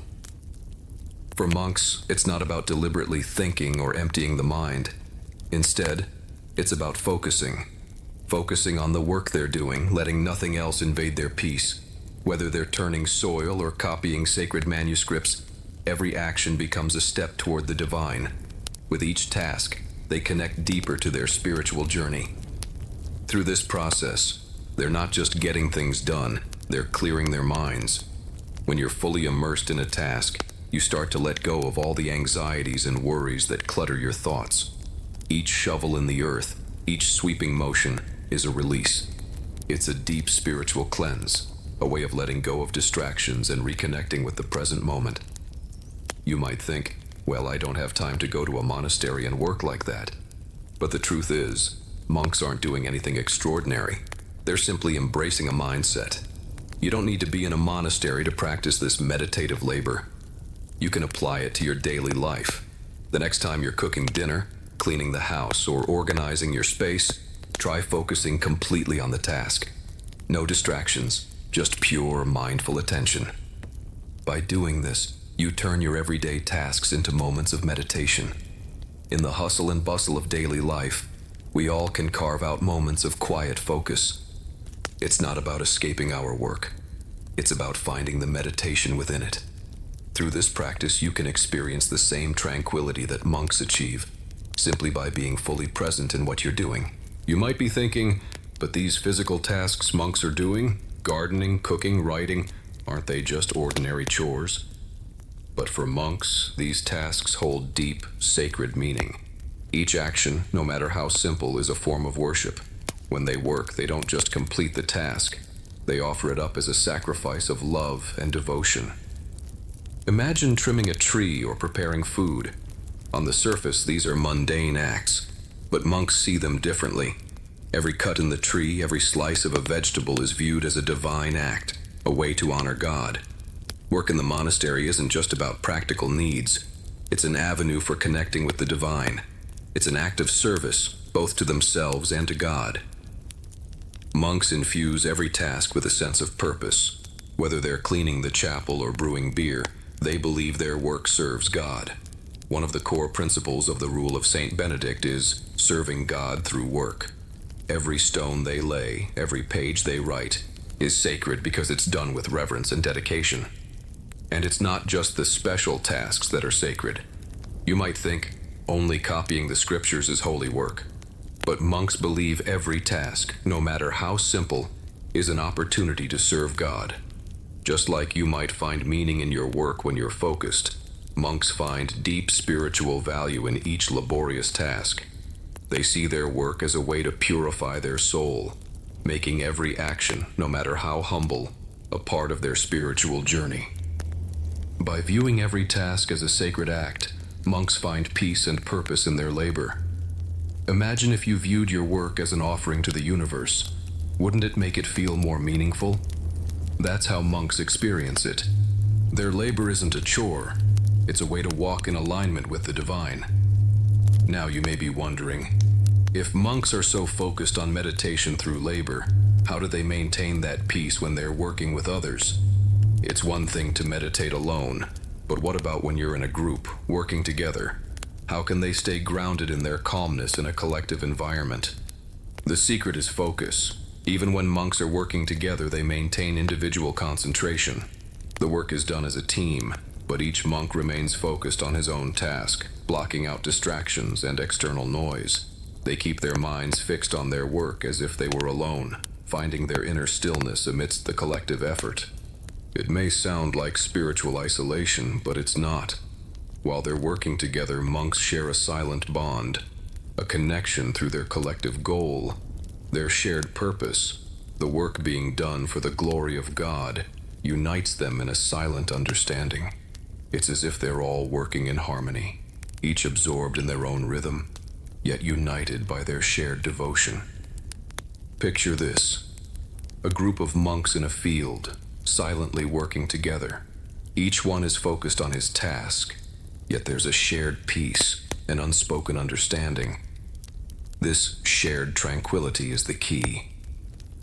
For monks, it's not about deliberately thinking or emptying the mind. Instead, it's about focusing on the work they're doing, letting nothing else invade their peace. Whether they're turning soil or copying sacred manuscripts, every action becomes a step toward the divine. With each task, they connect deeper to their spiritual journey. Through this process, they're not just getting things done, they're clearing their minds. When you're fully immersed in a task, you start to let go of all the anxieties and worries that clutter your thoughts. Each shovel in the earth, each sweeping motion, is a release. It's a deep spiritual cleanse, a way of letting go of distractions and reconnecting with the present moment. You might think, well, I don't have time to go to a monastery and work like that. But the truth is, monks aren't doing anything extraordinary. They're simply embracing a mindset. You don't need to be in a monastery to practice this meditative labor. You can apply it to your daily life. The next time you're cooking dinner, cleaning the house, or organizing your space, try focusing completely on the task. No distractions, just pure mindful attention. By doing this, you turn your everyday tasks into moments of meditation. In the hustle and bustle of daily life, we all can carve out moments of quiet focus. It's not about escaping our work. It's about finding the meditation within it. Through this practice, you can experience the same tranquility that monks achieve, simply by being fully present in what you're doing. You might be thinking, but these physical tasks monks are doing, gardening, cooking, writing, aren't they just ordinary chores? But for monks, these tasks hold deep, sacred meaning. Each action, no matter how simple, is a form of worship. When they work, they don't just complete the task, they offer it up as a sacrifice of love and devotion. Imagine trimming a tree or preparing food. On the surface, these are mundane acts, but monks see them differently. Every cut in the tree, every slice of a vegetable is viewed as a divine act, a way to honor God. Work in the monastery isn't just about practical needs. It's an avenue for connecting with the divine. It's an act of service, both to themselves and to God. Monks infuse every task with a sense of purpose. Whether they're cleaning the chapel or brewing beer, they believe their work serves God. One of the core principles of the rule of Saint Benedict is serving God through work. Every stone they lay, every page they write, is sacred because it's done with reverence and dedication. And it's not just the special tasks that are sacred. You might think only copying the scriptures is holy work. But monks believe every task, no matter how simple, is an opportunity to serve God. Just like you might find meaning in your work when you're focused, monks find deep spiritual value in each laborious task. They see their work as a way to purify their soul, making every action, no matter how humble, a part of their spiritual journey. By viewing every task as a sacred act, monks find peace and purpose in their labor. Imagine if you viewed your work as an offering to the universe. Wouldn't it make it feel more meaningful? That's how monks experience it. Their labor isn't a chore. It's a way to walk in alignment with the divine. Now you may be wondering, if monks are so focused on meditation through labor, how do they maintain that peace when they're working with others? It's one thing to meditate alone, but what about when you're in a group, working together? How can they stay grounded in their calmness in a collective environment? The secret is focus. Even when monks are working together, they maintain individual concentration. The work is done as a team, but each monk remains focused on his own task, blocking out distractions and external noise. They keep their minds fixed on their work as if they were alone, finding their inner stillness amidst the collective effort. It may sound like spiritual isolation, but it's not. While they're working together, monks share a silent bond, a connection through their collective goal, their shared purpose. The work being done for the glory of God unites them in a silent understanding. It's as if they're all working in harmony, each absorbed in their own rhythm, yet united by their shared devotion. Picture this: a group of monks in a field, silently working together. Each one is focused on his task, yet there's a shared peace, an unspoken understanding. This shared tranquility is the key.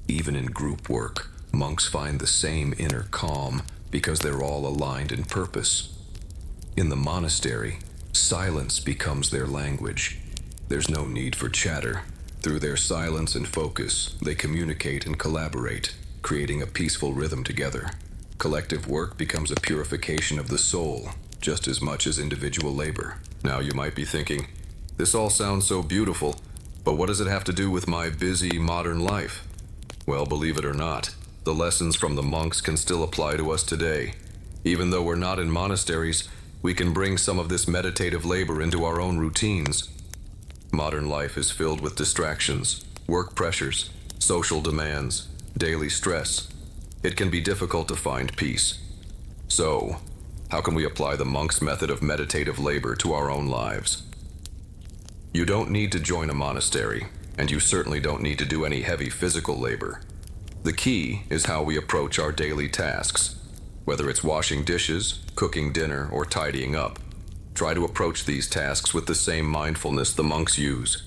Even in group work, monks find the same inner calm because they're all aligned in purpose. In the monastery, silence becomes their language. There's no need for chatter. Through their silence and focus, they communicate and collaborate, creating a peaceful rhythm together. Collective work becomes a purification of the soul, just as much as individual labor. Now you might be thinking, this all sounds so beautiful, but what does it have to do with my busy modern life? Well, believe it or not, the lessons from the monks can still apply to us today. Even though we're not in monasteries, we can bring some of this meditative labor into our own routines. Modern life is filled with distractions, work pressures, social demands, daily stress. It can be difficult to find peace. So, how can we apply the monk's method of meditative labor to our own lives? You don't need to join a monastery, and you certainly don't need to do any heavy physical labor. The key is how we approach our daily tasks. Whether it's washing dishes, cooking dinner, or tidying up, try to approach these tasks with the same mindfulness the monks use.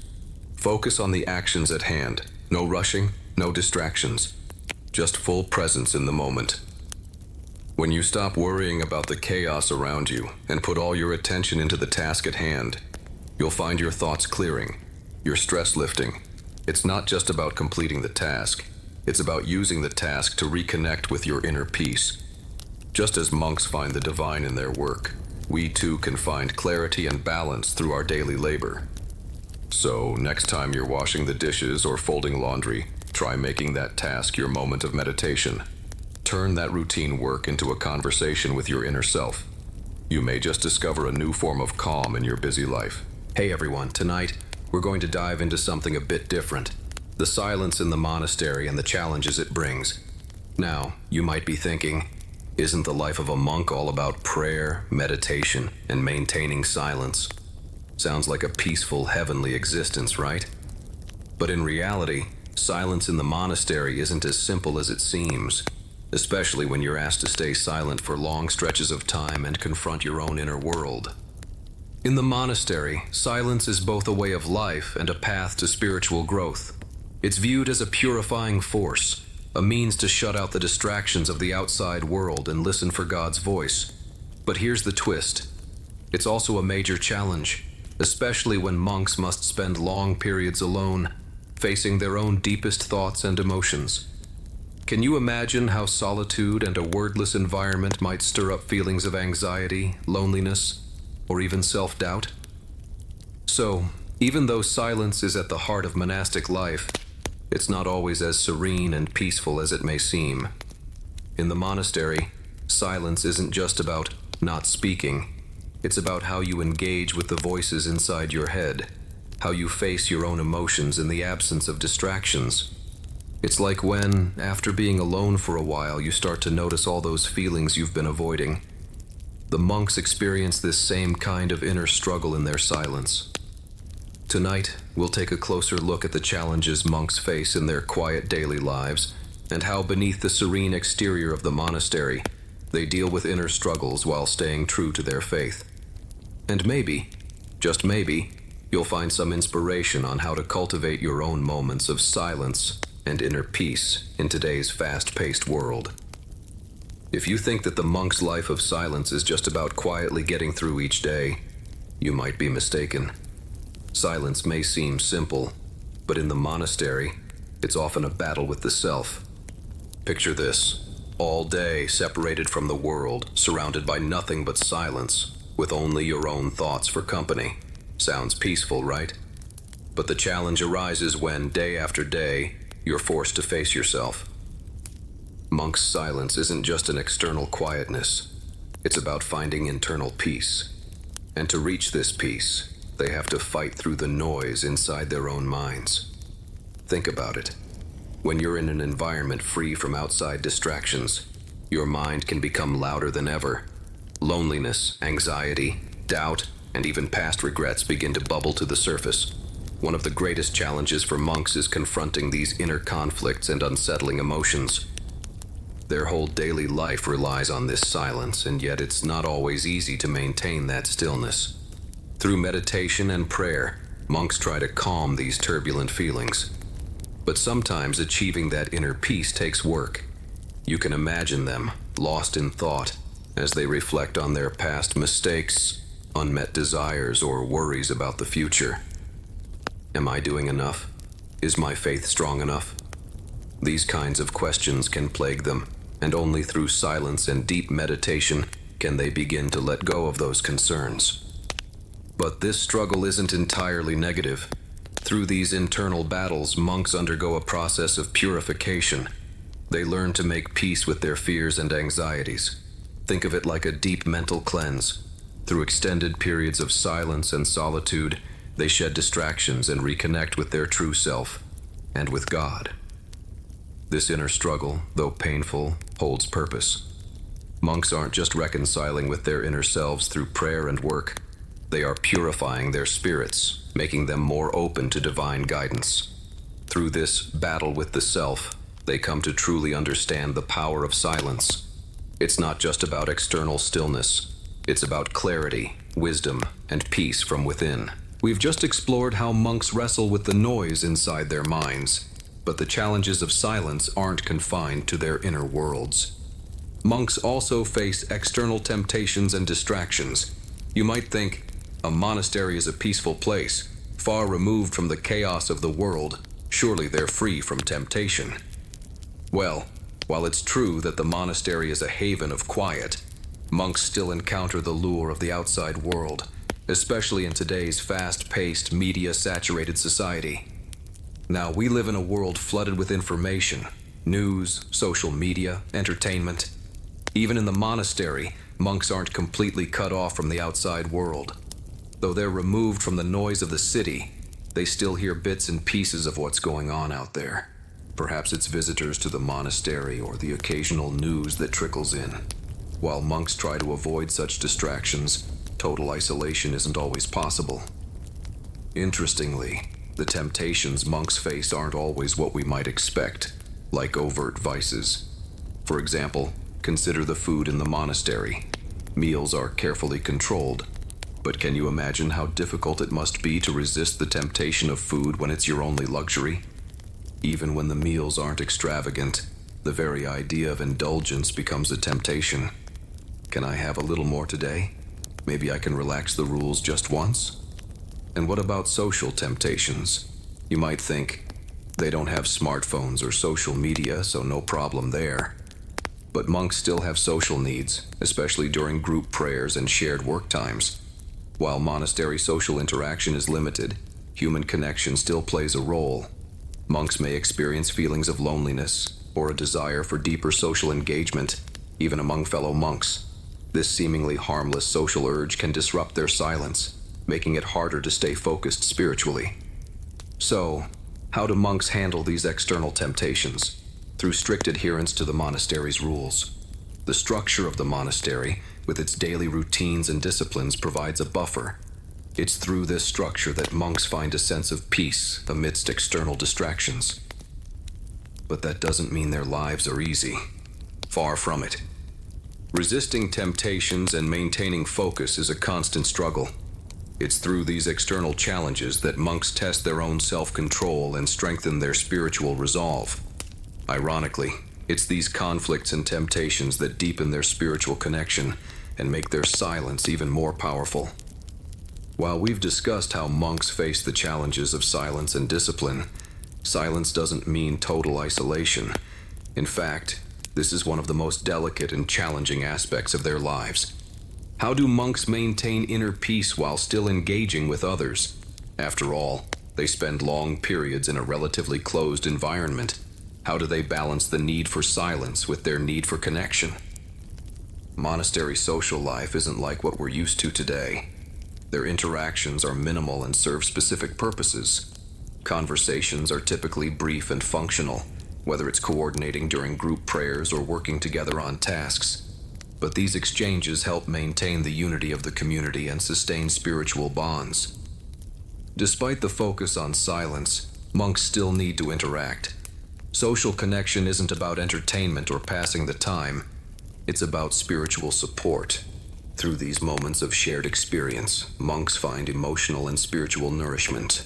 Focus on the actions at hand. No rushing, no distractions. Just full presence in the moment. When you stop worrying about the chaos around you and put all your attention into the task at hand, you'll find your thoughts clearing, your stress lifting. It's not just about completing the task. It's about using the task to reconnect with your inner peace. Just as monks find the divine in their work, we too can find clarity and balance through our daily labor. So, next time you're washing the dishes or folding laundry, try making that task your moment of meditation. Turn that routine work into a conversation with your inner self. You may just discover a new form of calm in your busy life. Hey everyone, tonight we're going to dive into something a bit different. The silence in the monastery and the challenges it brings. Now, you might be thinking, isn't the life of a monk all about prayer, meditation, and maintaining silence? Sounds like a peaceful, heavenly existence, right? But in reality, silence in the monastery isn't as simple as it seems, especially when you're asked to stay silent for long stretches of time and confront your own inner world. In the monastery, silence is both a way of life and a path to spiritual growth. It's viewed as a purifying force, a means to shut out the distractions of the outside world and listen for God's voice. But here's the twist. It's also a major challenge, especially when monks must spend long periods alone, facing their own deepest thoughts and emotions. Can you imagine how solitude and a wordless environment might stir up feelings of anxiety, loneliness, or even self-doubt? So, even though silence is at the heart of monastic life, it's not always as serene and peaceful as it may seem. In the monastery, silence isn't just about not speaking. It's about how you engage with the voices inside your head, how you face your own emotions in the absence of distractions. It's like when, after being alone for a while, you start to notice all those feelings you've been avoiding. The monks experience this same kind of inner struggle in their silence. Tonight, we'll take a closer look at the challenges monks face in their quiet daily lives, and how beneath the serene exterior of the monastery, they deal with inner struggles while staying true to their faith. And maybe, just maybe, you'll find some inspiration on how to cultivate your own moments of silence and inner peace in today's fast-paced world. If you think that the monk's life of silence is just about quietly getting through each day, you might be mistaken. Silence may seem simple, but in the monastery, it's often a battle with the self. Picture this, all day separated from the world, surrounded by nothing but silence, with only your own thoughts for company. Sounds peaceful, right? But the challenge arises when, day after day, you're forced to face yourself. Monk's silence isn't just an external quietness. It's about finding internal peace. And to reach this peace, they have to fight through the noise inside their own minds. Think about it. When you're in an environment free from outside distractions, your mind can become louder than ever. Loneliness, anxiety, doubt, and even past regrets begin to bubble to the surface. One of the greatest challenges for monks is confronting these inner conflicts and unsettling emotions. Their whole daily life relies on this silence, and yet it's not always easy to maintain that stillness. Through meditation and prayer, monks try to calm these turbulent feelings. But sometimes achieving that inner peace takes work. You can imagine them, lost in thought, as they reflect on their past mistakes, unmet desires, or worries about the future. Am I doing enough? Is my faith strong enough? These kinds of questions can plague them, and only through silence and deep meditation can they begin to let go of those concerns. But this struggle isn't entirely negative. Through these internal battles, monks undergo a process of purification. They learn to make peace with their fears and anxieties. Think of it like a deep mental cleanse. Through extended periods of silence and solitude, they shed distractions and reconnect with their true self, and with God. This inner struggle, though painful, holds purpose. Monks aren't just reconciling with their inner selves through prayer and work. They are purifying their spirits, making them more open to divine guidance. Through this battle with the self, they come to truly understand the power of silence. It's not just about external stillness. It's about clarity, wisdom, and peace from within. We've just explored how monks wrestle with the noise inside their minds, but the challenges of silence aren't confined to their inner worlds. Monks also face external temptations and distractions. You might think, a monastery is a peaceful place, far removed from the chaos of the world. Surely they're free from temptation. Well, while it's true that the monastery is a haven of quiet, monks still encounter the lure of the outside world, especially in today's fast-paced, media-saturated society. Now, we live in a world flooded with information, news, social media, entertainment. Even in the monastery, monks aren't completely cut off from the outside world. Though they're removed from the noise of the city, they still hear bits and pieces of what's going on out there. Perhaps it's visitors to the monastery or the occasional news that trickles in. While monks try to avoid such distractions, total isolation isn't always possible. Interestingly, the temptations monks face aren't always what we might expect, like overt vices. For example, consider the food in the monastery. Meals are carefully controlled, but can you imagine how difficult it must be to resist the temptation of food when it's your only luxury? Even when the meals aren't extravagant, the very idea of indulgence becomes a temptation. Can I have a little more today? Maybe I can relax the rules just once? And what about social temptations? You might think, they don't have smartphones or social media, so no problem there. But monks still have social needs, especially during group prayers and shared work times. While monastery social interaction is limited, human connection still plays a role. Monks may experience feelings of loneliness or a desire for deeper social engagement, even among fellow monks. This seemingly harmless social urge can disrupt their silence, making it harder to stay focused spiritually. So, how do monks handle these external temptations? Through strict adherence to the monastery's rules. The structure of the monastery, with its daily routines and disciplines, provides a buffer. It's through this structure that monks find a sense of peace amidst external distractions. But that doesn't mean their lives are easy. Far from it. Resisting temptations and maintaining focus is a constant struggle. It's through these external challenges that monks test their own self-control and strengthen their spiritual resolve. Ironically, it's these conflicts and temptations that deepen their spiritual connection and make their silence even more powerful. While we've discussed how monks face the challenges of silence and discipline, silence doesn't mean total isolation. In fact, this is one of the most delicate and challenging aspects of their lives. How do monks maintain inner peace while still engaging with others? After all, they spend long periods in a relatively closed environment. How do they balance the need for silence with their need for connection? Monastery social life isn't like what we're used to today. Their interactions are minimal and serve specific purposes. Conversations are typically brief and functional, whether it's coordinating during group prayers or working together on tasks. But these exchanges help maintain the unity of the community and sustain spiritual bonds. Despite the focus on silence, monks still need to interact. Social connection isn't about entertainment or passing the time. It's about spiritual support. Through these moments of shared experience, monks find emotional and spiritual nourishment.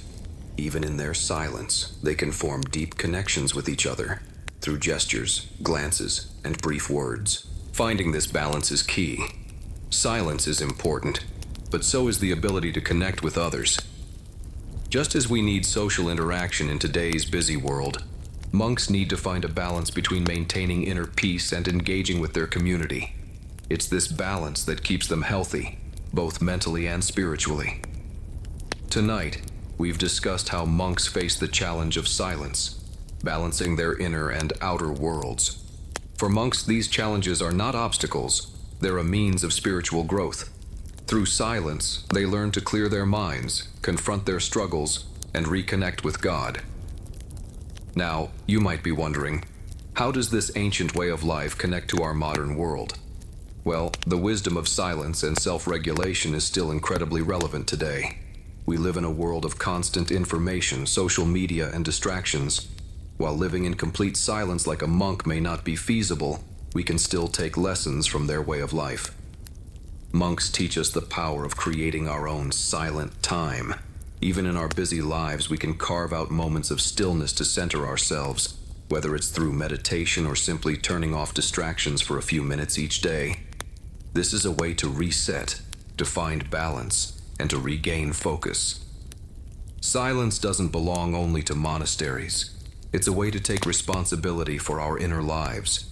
Even in their silence, they can form deep connections with each other through gestures, glances, and brief words. Finding this balance is key. Silence is important, but so is the ability to connect with others. Just as we need social interaction in today's busy world, monks need to find a balance between maintaining inner peace and engaging with their community. It's this balance that keeps them healthy, both mentally and spiritually. Tonight, we've discussed how monks face the challenge of silence, balancing their inner and outer worlds. For monks, these challenges are not obstacles, they're a means of spiritual growth. Through silence, they learn to clear their minds, confront their struggles, and reconnect with God. Now, you might be wondering, how does this ancient way of life connect to our modern world? Well, the wisdom of silence and self-regulation is still incredibly relevant today. We live in a world of constant information, social media, and distractions. While living in complete silence like a monk may not be feasible, we can still take lessons from their way of life. Monks teach us the power of creating our own silent time. Even in our busy lives, we can carve out moments of stillness to center ourselves, whether it's through meditation or simply turning off distractions for a few minutes each day. This is a way to reset, to find balance, and to regain focus. Silence doesn't belong only to monasteries. It's a way to take responsibility for our inner lives.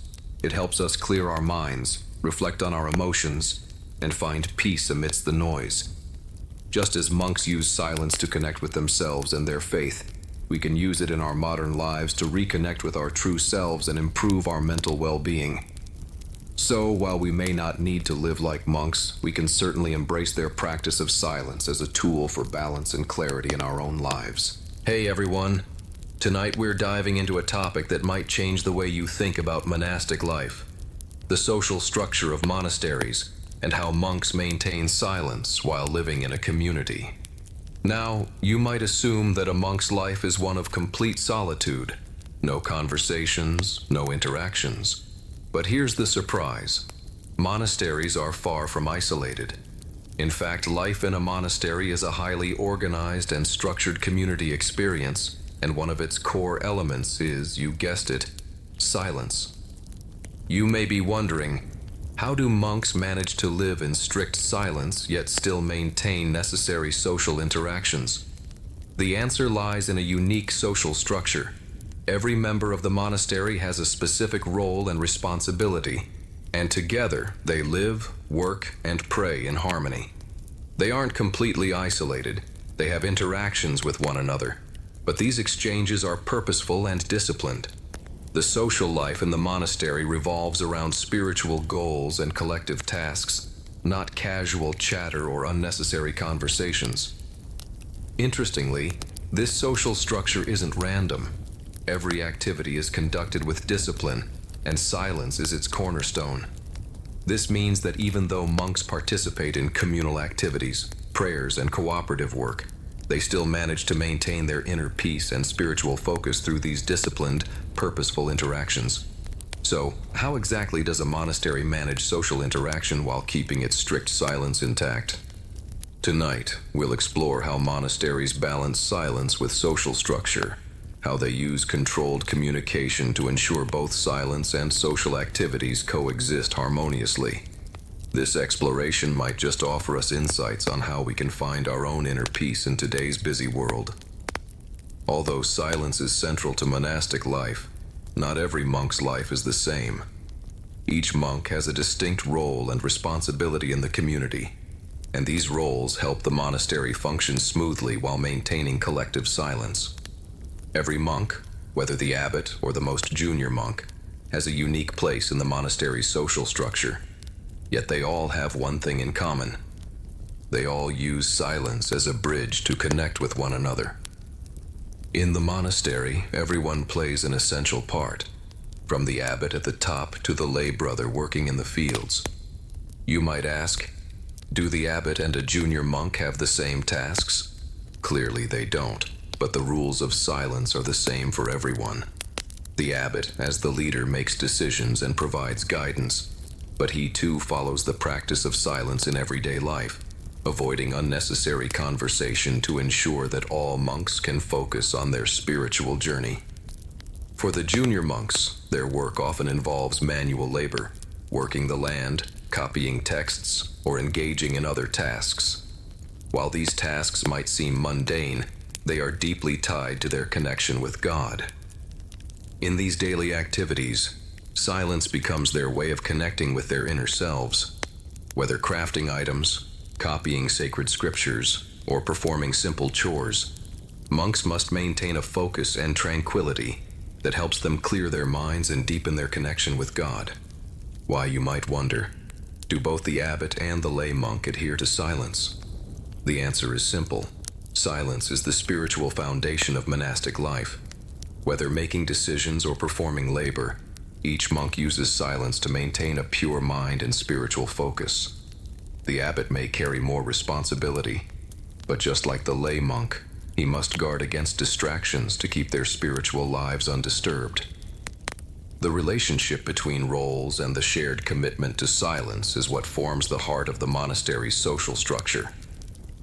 It helps us clear our minds, reflect on our emotions, and find peace amidst the noise. Just as monks use silence to connect with themselves and their faith, we can use it in our modern lives to reconnect with our true selves and improve our mental well-being. So, while we may not need to live like monks, we can certainly embrace their practice of silence as a tool for balance and clarity in our own lives. Hey everyone! Tonight we're diving into a topic that might change the way you think about monastic life: the social structure of monasteries, and how monks maintain silence while living in a community. Now, you might assume that a monk's life is one of complete solitude. No conversations, no interactions. But here's the surprise. Monasteries are far from isolated. In fact, life in a monastery is a highly organized and structured community experience, and one of its core elements is, you guessed it, silence. You may be wondering, how do monks manage to live in strict silence yet still maintain necessary social interactions? The answer lies in a unique social structure. Every member of the monastery has a specific role and responsibility, and together they live, work, and pray in harmony. They aren't completely isolated. They have interactions with one another, but these exchanges are purposeful and disciplined. The social life in the monastery revolves around spiritual goals and collective tasks, not casual chatter or unnecessary conversations. Interestingly, this social structure isn't random. Every activity is conducted with discipline, and silence is its cornerstone. This means that even though monks participate in communal activities, prayers, and cooperative work, they still manage to maintain their inner peace and spiritual focus through these disciplined, purposeful interactions. So, how exactly does a monastery manage social interaction while keeping its strict silence intact? Tonight, we'll explore how monasteries balance silence with social structure, how they use controlled communication to ensure both silence and social activities coexist harmoniously. This exploration might just offer us insights on how we can find our own inner peace in today's busy world. Although silence is central to monastic life, not every monk's life is the same. Each monk has a distinct role and responsibility in the community, and these roles help the monastery function smoothly while maintaining collective silence. Every monk, whether the abbot or the most junior monk, has a unique place in the monastery's social structure. Yet they all have one thing in common. They all use silence as a bridge to connect with one another. In the monastery, everyone plays an essential part, from the abbot at the top to the lay brother working in the fields. You might ask, do the abbot and a junior monk have the same tasks? Clearly they don't, but the rules of silence are the same for everyone. The abbot, as the leader, makes decisions and provides guidance, but he too follows the practice of silence in everyday life, avoiding unnecessary conversation to ensure that all monks can focus on their spiritual journey. For the junior monks, their work often involves manual labor, working the land, copying texts, or engaging in other tasks. While these tasks might seem mundane, they are deeply tied to their connection with God. In these daily activities, silence becomes their way of connecting with their inner selves. Whether crafting items, copying sacred scriptures, or performing simple chores, monks must maintain a focus and tranquility that helps them clear their minds and deepen their connection with God. Why, you might wonder, do both the abbot and the lay monk adhere to silence? The answer is simple. Silence is the spiritual foundation of monastic life. Whether making decisions or performing labor, each monk uses silence to maintain a pure mind and spiritual focus. The abbot may carry more responsibility, but just like the lay monk, he must guard against distractions to keep their spiritual lives undisturbed. The relationship between roles and the shared commitment to silence is what forms the heart of the monastery's social structure.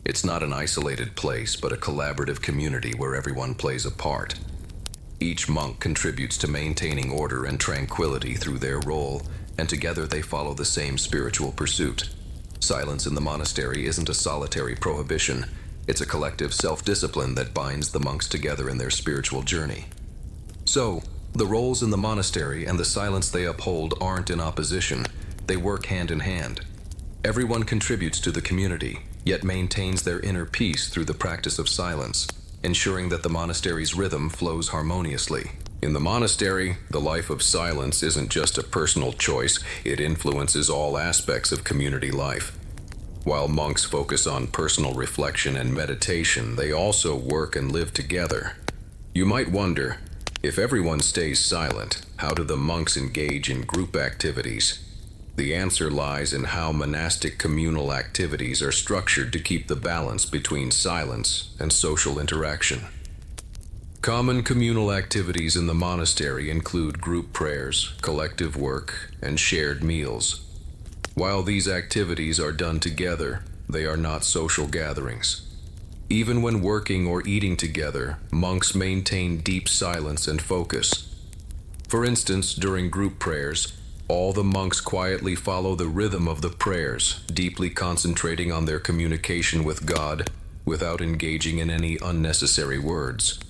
It's not an isolated place, but a collaborative community where everyone plays a part. Each monk contributes to maintaining order and tranquility through their role, and together they follow the same spiritual pursuit. Silence in the monastery isn't a solitary prohibition. It's a collective self-discipline that binds the monks together in their spiritual journey. So, the roles in the monastery and the silence they uphold aren't in opposition, they work hand in hand. Everyone contributes to the community, yet maintains their inner peace through the practice of silence, ensuring that the monastery's rhythm flows harmoniously. In the monastery, the life of silence isn't just a personal choice, it influences all aspects of community life. While monks focus on personal reflection and meditation, they also work and live together. You might wonder, if everyone stays silent, how do the monks engage in group activities? The answer lies in how monastic communal activities are structured to keep the balance between silence and social interaction. Common communal activities in the monastery include group prayers, collective work, and shared meals. While these activities are done together, they are not social gatherings. Even when working or eating together, monks maintain deep silence and focus. For instance, during group prayers, all the monks quietly follow the rhythm of the prayers, deeply concentrating on their communication with God without engaging in any unnecessary words.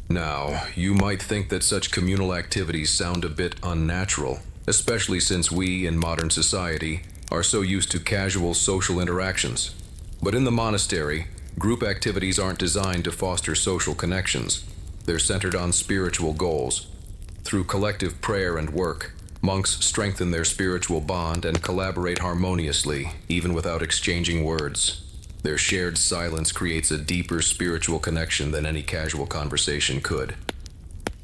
Now, you might think that such communal activities sound a bit unnatural, especially since we in modern society are so used to casual social interactions. But in the monastery, group activities aren't designed to foster social connections. They're centered on spiritual goals. Through collective prayer and work, monks strengthen their spiritual bond and collaborate harmoniously, even without exchanging words. Their shared silence creates a deeper spiritual connection than any casual conversation could.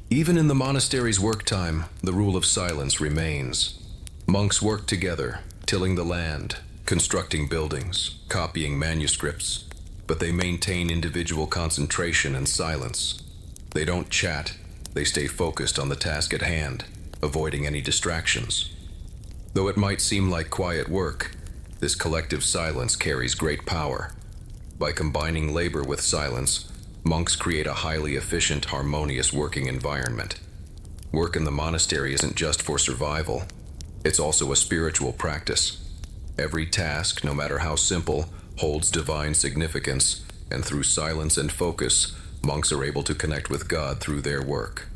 Even in the monastery's work time, the rule of silence remains. Monks work together, tilling the land, constructing buildings, copying manuscripts, but they maintain individual concentration and silence. They don't chat, they stay focused on the task at hand, avoiding any distractions. Though it might seem like quiet work, this collective silence carries great power. By combining labor with silence, monks create a highly efficient, harmonious working environment. Work in the monastery isn't just for survival, it's also a spiritual practice. Every task, no matter how simple, holds divine significance, and through silence and focus, monks are able to connect with God through their work.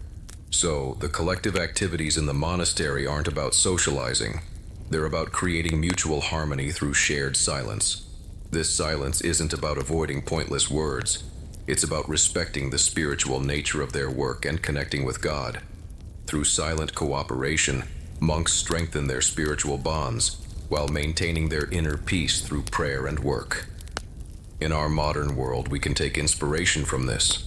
So, the collective activities in the monastery aren't about socializing. They're about creating mutual harmony through shared silence. This silence isn't about avoiding pointless words. It's about respecting the spiritual nature of their work and connecting with God. Through silent cooperation, monks strengthen their spiritual bonds while maintaining their inner peace through prayer and work. In our modern world, we can take inspiration from this.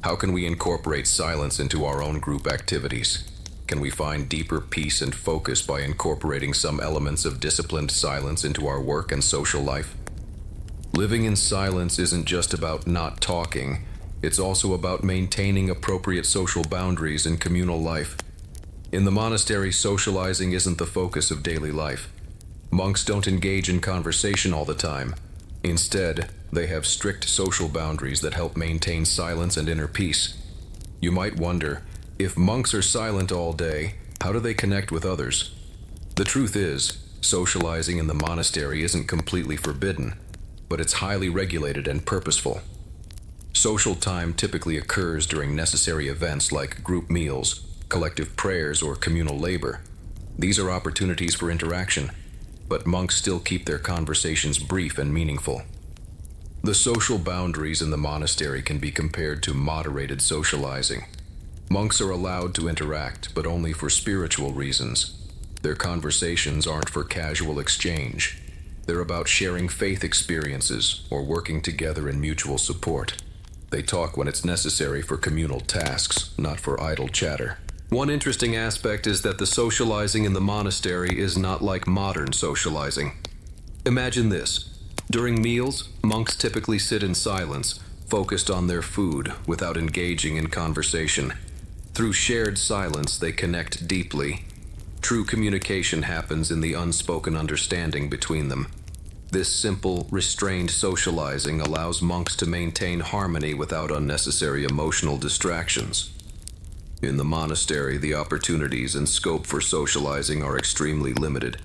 How can we incorporate silence into our own group activities? Can we find deeper peace and focus by incorporating some elements of disciplined silence into our work and social life? Living in silence isn't just about not talking, it's also about maintaining appropriate social boundaries in communal life. In the monastery, socializing isn't the focus of daily life. Monks don't engage in conversation all the time. Instead, they have strict social boundaries that help maintain silence and inner peace. You might wonder, if monks are silent all day, how do they connect with others? The truth is, socializing in the monastery isn't completely forbidden, but it's highly regulated and purposeful. Social time typically occurs during necessary events like group meals, collective prayers, or communal labor. These are opportunities for interaction, but monks still keep their conversations brief and meaningful. The social boundaries in the monastery can be compared to moderated socializing. Monks are allowed to interact, but only for spiritual reasons. Their conversations aren't for casual exchange. They're about sharing faith experiences or working together in mutual support. They talk when it's necessary for communal tasks, not for idle chatter. One interesting aspect is that the socializing in the monastery is not like modern socializing. Imagine this. During meals, monks typically sit in silence, focused on their food without engaging in conversation. Through shared silence, they connect deeply. True communication happens in the unspoken understanding between them. This simple, restrained socializing allows monks to maintain harmony without unnecessary emotional distractions. In the monastery, the opportunities and scope for socializing are extremely limited.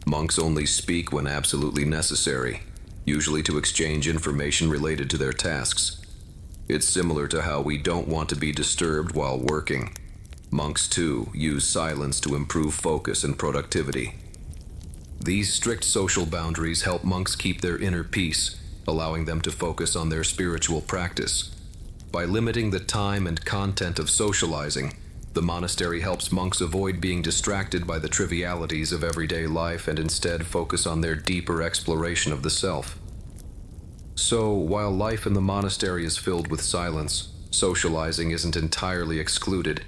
Monks only speak when absolutely necessary, usually to exchange information related to their tasks. It's similar to how we don't want to be disturbed while working. Monks, too, use silence to improve focus and productivity. These strict social boundaries help monks keep their inner peace, allowing them to focus on their spiritual practice. By limiting the time and content of socializing, the monastery helps monks avoid being distracted by the trivialities of everyday life and instead focus on their deeper exploration of the self. So, while life in the monastery is filled with silence, socializing isn't entirely excluded.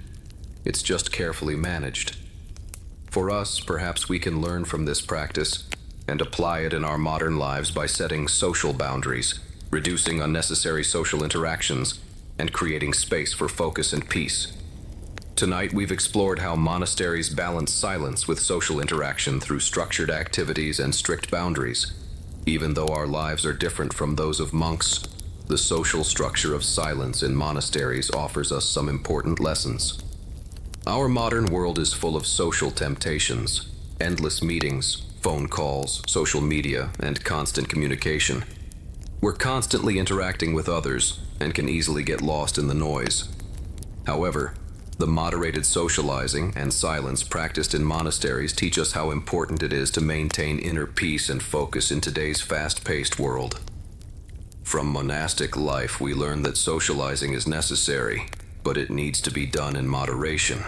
It's just carefully managed. For us, perhaps we can learn from this practice and apply it in our modern lives by setting social boundaries, reducing unnecessary social interactions, and creating space for focus and peace. Tonight, we've explored how monasteries balance silence with social interaction through structured activities and strict boundaries. Even though our lives are different from those of monks, the social structure of silence in monasteries offers us some important lessons. Our modern world is full of social temptations, endless meetings, phone calls, social media, and constant communication. We're constantly interacting with others and can easily get lost in the noise. However, the moderated socializing and silence practiced in monasteries teach us how important it is to maintain inner peace and focus in today's fast-paced world. From monastic life, we learn that socializing is necessary, but it needs to be done in moderation.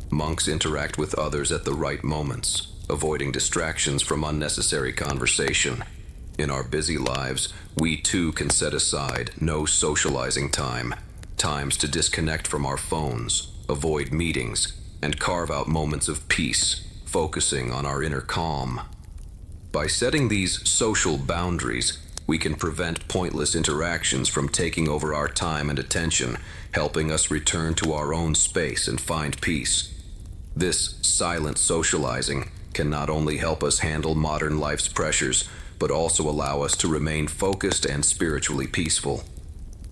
Monks interact with others at the right moments, avoiding distractions from unnecessary conversation. In our busy lives, we too can set aside no socializing time, times to disconnect from our phones, avoid meetings, and carve out moments of peace, focusing on our inner calm. By setting these social boundaries, we can prevent pointless interactions from taking over our time and attention, helping us return to our own space and find peace. This silent socializing can not only help us handle modern life's pressures, but also allow us to remain focused and spiritually peaceful.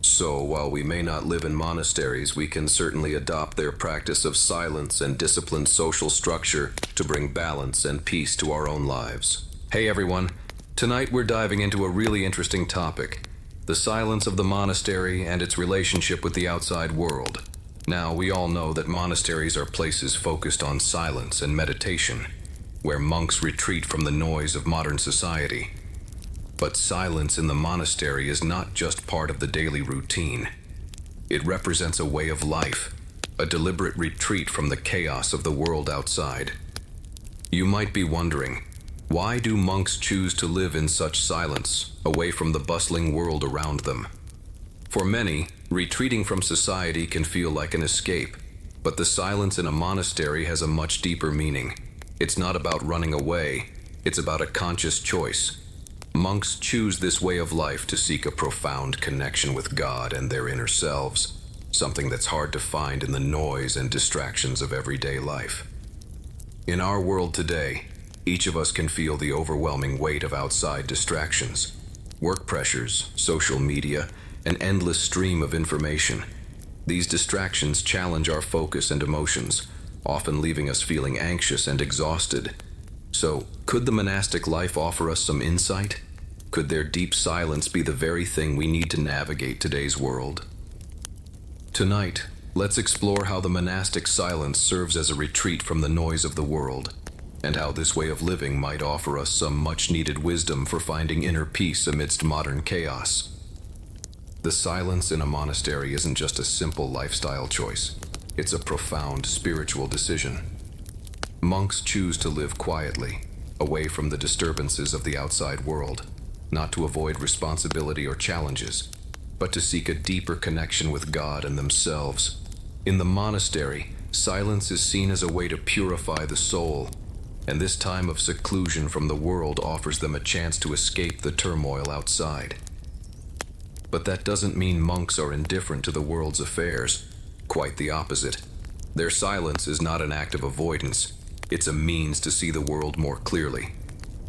So, while we may not live in monasteries, we can certainly adopt their practice of silence and disciplined social structure to bring balance and peace to our own lives. Hey everyone, tonight we're diving into a really interesting topic: the silence of the monastery and its relationship with the outside world. Now, we all know that monasteries are places focused on silence and meditation, where monks retreat from the noise of modern society. But silence in the monastery is not just part of the daily routine. It represents a way of life, a deliberate retreat from the chaos of the world outside. You might be wondering, why do monks choose to live in such silence, away from the bustling world around them? For many, retreating from society can feel like an escape, but the silence in a monastery has a much deeper meaning. It's not about running away, it's about a conscious choice. Monks choose this way of life to seek a profound connection with God and their inner selves, something that's hard to find in the noise and distractions of everyday life. In our world today, each of us can feel the overwhelming weight of outside distractions. Work pressures, social media, an endless stream of information. These distractions challenge our focus and emotions, often leaving us feeling anxious and exhausted. So, could the monastic life offer us some insight? Could their deep silence be the very thing we need to navigate today's world? Tonight, let's explore how the monastic silence serves as a retreat from the noise of the world, and how this way of living might offer us some much-needed wisdom for finding inner peace amidst modern chaos. The silence in a monastery isn't just a simple lifestyle choice. It's a profound spiritual decision. Monks choose to live quietly, away from the disturbances of the outside world, not to avoid responsibility or challenges, but to seek a deeper connection with God and themselves. In the monastery, silence is seen as a way to purify the soul, and this time of seclusion from the world offers them a chance to escape the turmoil outside. But that doesn't mean monks are indifferent to the world's affairs. Quite the opposite. Their silence is not an act of avoidance. It's a means to see the world more clearly.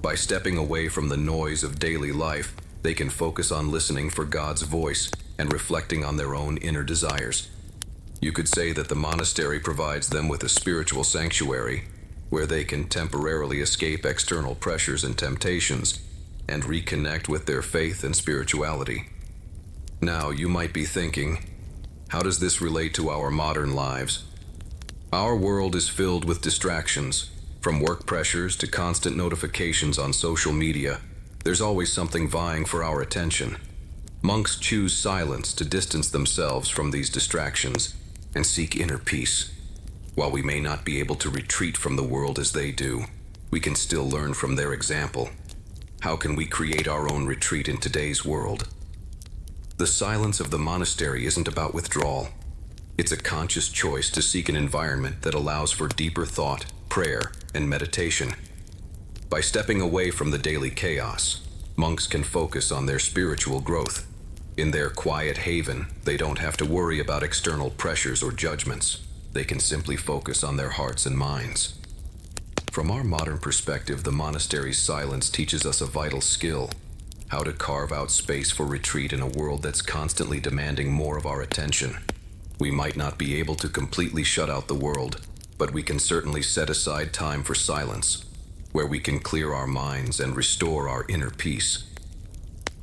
By stepping away from the noise of daily life, they can focus on listening for God's voice and reflecting on their own inner desires. You could say that the monastery provides them with a spiritual sanctuary, where they can temporarily escape external pressures and temptations and reconnect with their faith and spirituality. Now, you might be thinking, how does this relate to our modern lives? Our world is filled with distractions. From work pressures to constant notifications on social media, there's always something vying for our attention. Monks choose silence to distance themselves from these distractions and seek inner peace. While we may not be able to retreat from the world as they do, we can still learn from their example. How can we create our own retreat in today's world? The silence of the monastery isn't about withdrawal. It's a conscious choice to seek an environment that allows for deeper thought, prayer, and meditation. By stepping away from the daily chaos, monks can focus on their spiritual growth. In their quiet haven, they don't have to worry about external pressures or judgments. They can simply focus on their hearts and minds. From our modern perspective, the monastery's silence teaches us a vital skill: how to carve out space for retreat in a world that's constantly demanding more of our attention. We might not be able to completely shut out the world, but we can certainly set aside time for silence, where we can clear our minds and restore our inner peace.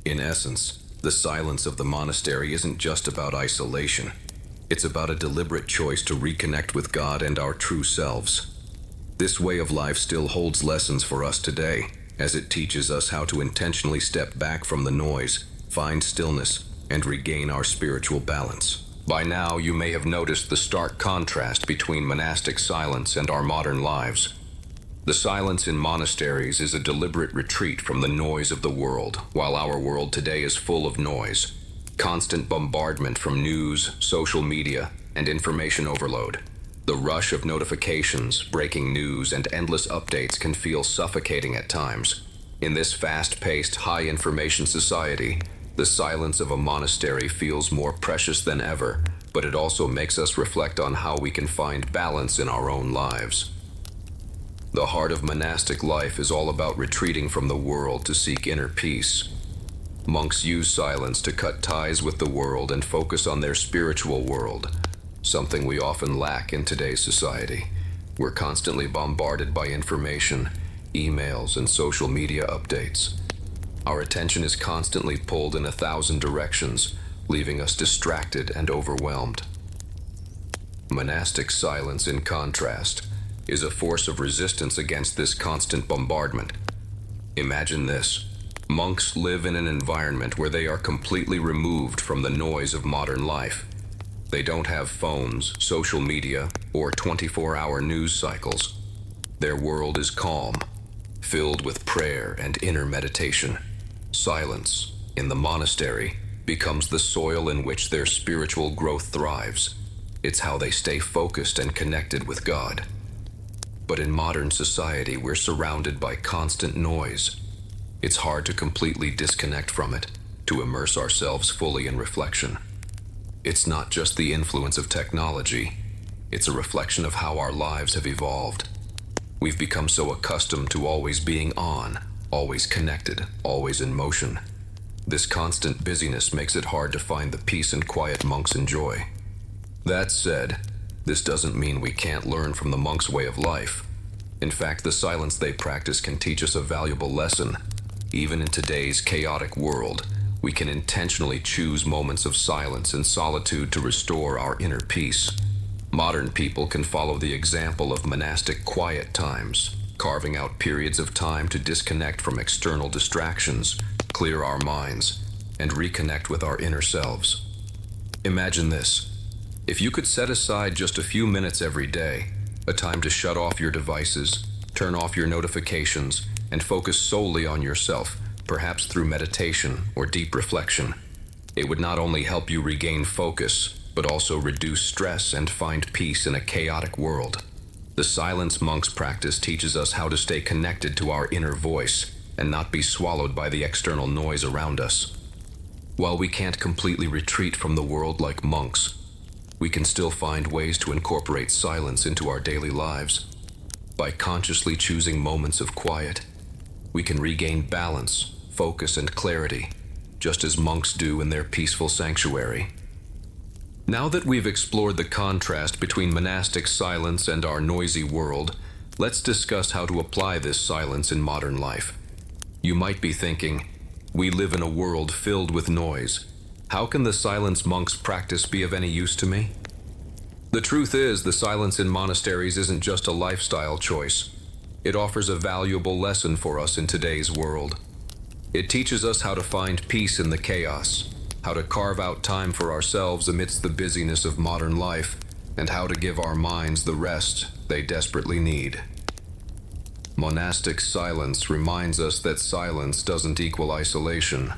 In essence, the silence of the monastery isn't just about isolation. It's about a deliberate choice to reconnect with God and our true selves. This way of life still holds lessons for us today, as it teaches us how to intentionally step back from the noise, find stillness, and regain our spiritual balance. By now, you may have noticed the stark contrast between monastic silence and our modern lives. The silence in monasteries is a deliberate retreat from the noise of the world, while our world today is full of noise. Constant bombardment from news, social media, and information overload. The rush of notifications, breaking news, and endless updates can feel suffocating at times. In this fast-paced, high-information society, the silence of a monastery feels more precious than ever, but it also makes us reflect on how we can find balance in our own lives. The heart of monastic life is all about retreating from the world to seek inner peace. Monks use silence to cut ties with the world and focus on their spiritual world, something we often lack in today's society. We're constantly bombarded by information, emails, and social media updates. Our attention is constantly pulled in 1,000 directions, leaving us distracted and overwhelmed. Monastic silence, in contrast, is a force of resistance against this constant bombardment. Imagine this. Monks live in an environment where they are completely removed from the noise of modern life. They don't have phones, social media, or 24-hour news cycles. Their world is calm, filled with prayer and inner meditation. Silence, in the monastery, becomes the soil in which their spiritual growth thrives. It's how they stay focused and connected with God. But in modern society, we're surrounded by constant noise. It's hard to completely disconnect from it, to immerse ourselves fully in reflection. It's not just the influence of technology, it's a reflection of how our lives have evolved. We've become so accustomed to always being on, always connected, always in motion. This constant busyness makes it hard to find the peace and quiet monks enjoy. That said, this doesn't mean we can't learn from the monks' way of life. In fact, the silence they practice can teach us a valuable lesson. Even in today's chaotic world, we can intentionally choose moments of silence and solitude to restore our inner peace. Modern people can follow the example of monastic quiet times, carving out periods of time to disconnect from external distractions, clear our minds, and reconnect with our inner selves. Imagine this. If you could set aside just a few minutes every day, a time to shut off your devices, turn off your notifications, and focus solely on yourself, perhaps through meditation or deep reflection, it would not only help you regain focus, but also reduce stress and find peace in a chaotic world. The silence monks practice teaches us how to stay connected to our inner voice and not be swallowed by the external noise around us. While we can't completely retreat from the world like monks, we can still find ways to incorporate silence into our daily lives. By consciously choosing moments of quiet, we can regain balance, focus, and clarity, just as monks do in their peaceful sanctuary. Now that we've explored the contrast between monastic silence and our noisy world, let's discuss how to apply this silence in modern life. You might be thinking, we live in a world filled with noise. How can the silence monks practice be of any use to me? The truth is, the silence in monasteries isn't just a lifestyle choice. It offers a valuable lesson for us in today's world. It teaches us how to find peace in the chaos, how to carve out time for ourselves amidst the busyness of modern life, and how to give our minds the rest they desperately need. Monastic silence reminds us that silence doesn't equal isolation.